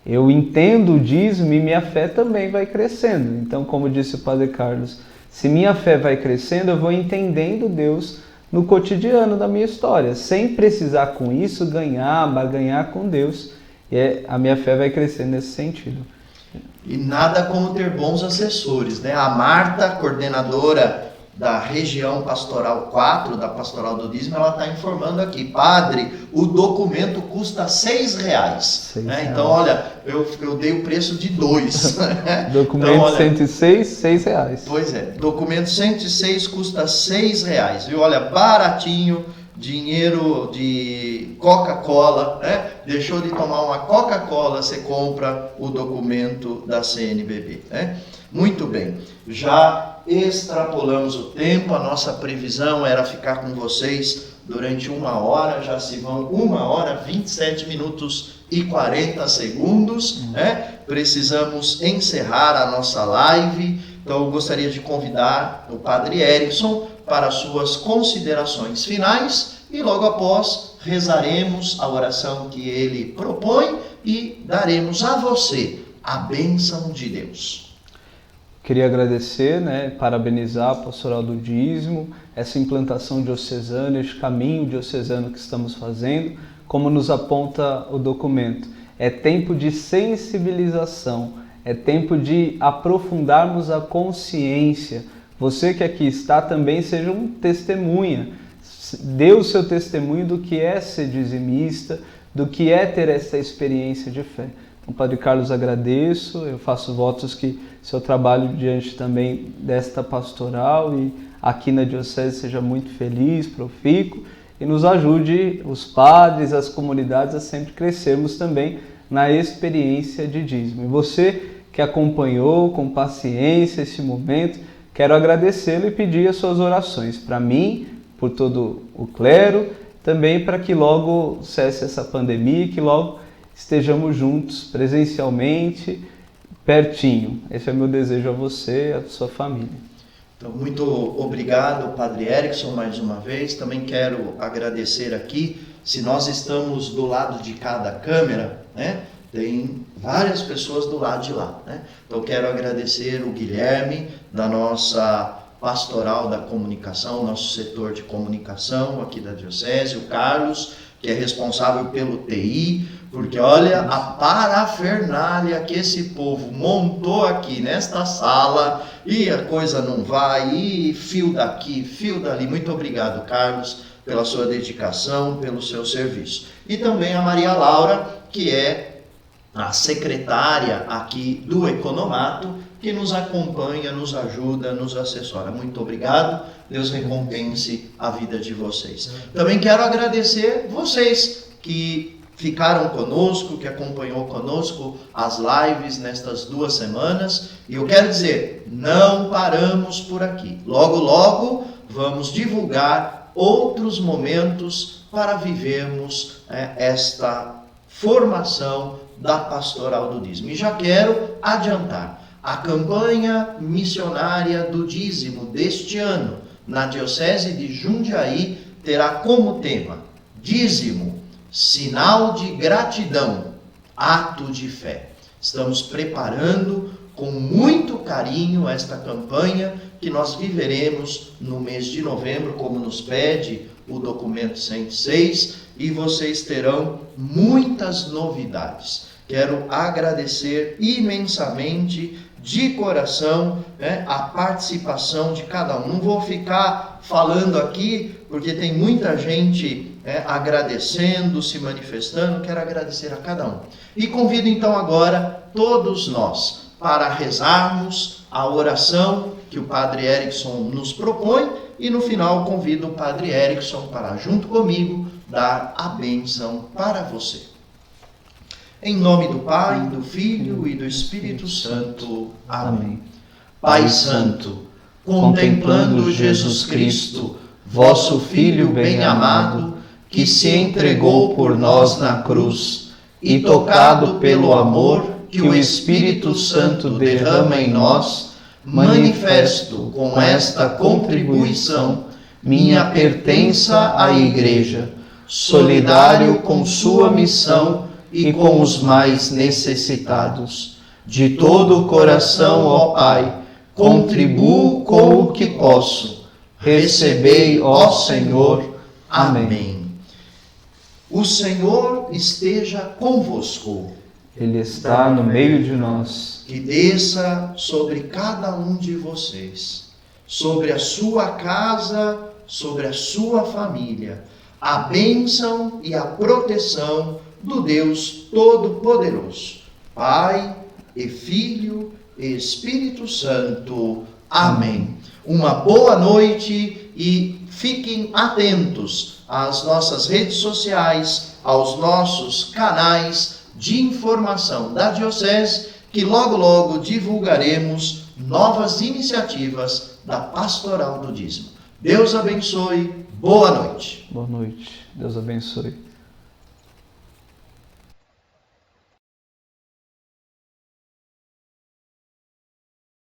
Speaker 2: Eu entendo o dízimo e minha fé também vai crescendo. Então, como disse o Padre Carlos, se minha fé vai crescendo, eu vou entendendo Deus no cotidiano da minha história, sem precisar com isso barganhar com Deus. E a minha fé vai crescer nesse sentido.
Speaker 1: E nada como ter bons assessores, né? A Marta, coordenadora da região pastoral 4, da pastoral do dízimo, ela está informando aqui: padre, o documento custa R$6, né? Então, olha, eu dei o preço de 2.
Speaker 2: Documento então, olha, 106, R$6.
Speaker 1: Pois é, documento 106 custa R$6, viu? Olha, baratinho, dinheiro de Coca-Cola, né? Deixou de tomar uma Coca-Cola, você compra o documento da CNBB, né? Muito bem, já extrapolamos o tempo, a nossa previsão era ficar com vocês durante 1 hora, já se vão 1 hora, 27 minutos e 40 segundos, né? Precisamos encerrar a nossa live, então eu gostaria de convidar o Padre Erickson para suas considerações finais e logo após rezaremos a oração que ele propõe e daremos a você a bênção de Deus.
Speaker 2: Queria agradecer, parabenizar a Pastoral do Dízimo, essa implantação diocesana, esse caminho diocesano que estamos fazendo, como nos aponta o documento. É tempo de sensibilização, é tempo de aprofundarmos a consciência. Você que aqui está também seja um testemunha. Dê o seu testemunho do que é ser dizimista, do que é ter essa experiência de fé. Então, Padre Carlos, agradeço, eu faço votos que seu trabalho diante também desta pastoral e aqui na Diocese seja muito feliz, profícuo e nos ajude, os padres, as comunidades, a sempre crescermos também na experiência de dízimo. E você que acompanhou com paciência esse momento, quero agradecê-lo e pedir as suas orações para mim, por todo o clero, também para que logo cesse essa pandemia, que logo estejamos juntos presencialmente, pertinho. Esse é o meu desejo a você e a sua família.
Speaker 1: Então, muito obrigado, Padre Erickson, mais uma vez. Também quero agradecer aqui, se nós estamos do lado de cada câmera, né? Tem várias pessoas do lado de lá, né? Então, quero agradecer o Guilherme, da nossa pastoral da comunicação, nosso setor de comunicação aqui da Diocese, o Carlos, que é responsável pelo TI, porque olha a parafernália que esse povo montou aqui nesta sala e a coisa não vai, e fio daqui, fio dali. Muito obrigado, Carlos, pela sua dedicação, pelo seu serviço. E também a Maria Laura, que é a secretária aqui do Economato, que nos acompanha, nos ajuda, nos assessora. Muito obrigado. Deus recompense a vida de vocês. Também quero agradecer vocês que ficaram conosco, que acompanhou conosco as lives nestas 2 semanas. E eu quero dizer, não paramos por aqui. Logo, logo, vamos divulgar outros momentos para vivermos esta formação da Pastoral do Dízimo. E já quero adiantar, a campanha missionária do dízimo deste ano, na Diocese de Jundiaí, terá como tema: dízimo, sinal de gratidão, ato de fé. Estamos preparando com muito carinho esta campanha que nós viveremos no mês de novembro, como nos pede o documento 106, e vocês terão muitas novidades. Quero agradecer imensamente, de coração, a participação de cada um. Não vou ficar falando aqui, porque tem muita gente agradecendo, se manifestando. Quero agradecer a cada um. E convido então agora todos nós para rezarmos a oração que o Padre Erickson nos propõe, e no final convido o Padre Erickson para, junto comigo, dar a bênção para você. Em nome do Pai, do Filho e do Espírito Santo. Amém. Pai Santo, contemplando Jesus Cristo, vosso Filho bem-amado, que se entregou por nós na cruz, e tocado pelo amor que o Espírito Santo derrama em nós, manifesto com esta contribuição minha pertença à Igreja, solidário com sua missão e com os mais necessitados. De todo o coração, ó Pai, contribuo com o que posso. Recebei, ó Senhor. Amém. O Senhor esteja convosco.
Speaker 2: Ele está no meio de nós.
Speaker 1: Que desça sobre cada um de vocês, sobre a sua casa, sobre a sua família, a bênção e a proteção do Deus Todo-Poderoso, Pai e Filho e Espírito Santo. Amém. Uma boa noite e fiquem atentos às nossas redes sociais, aos nossos canais de informação da Diocese, que logo, logo divulgaremos novas iniciativas da Pastoral do Dízimo. Deus abençoe. Boa noite.
Speaker 2: Boa noite. Deus abençoe.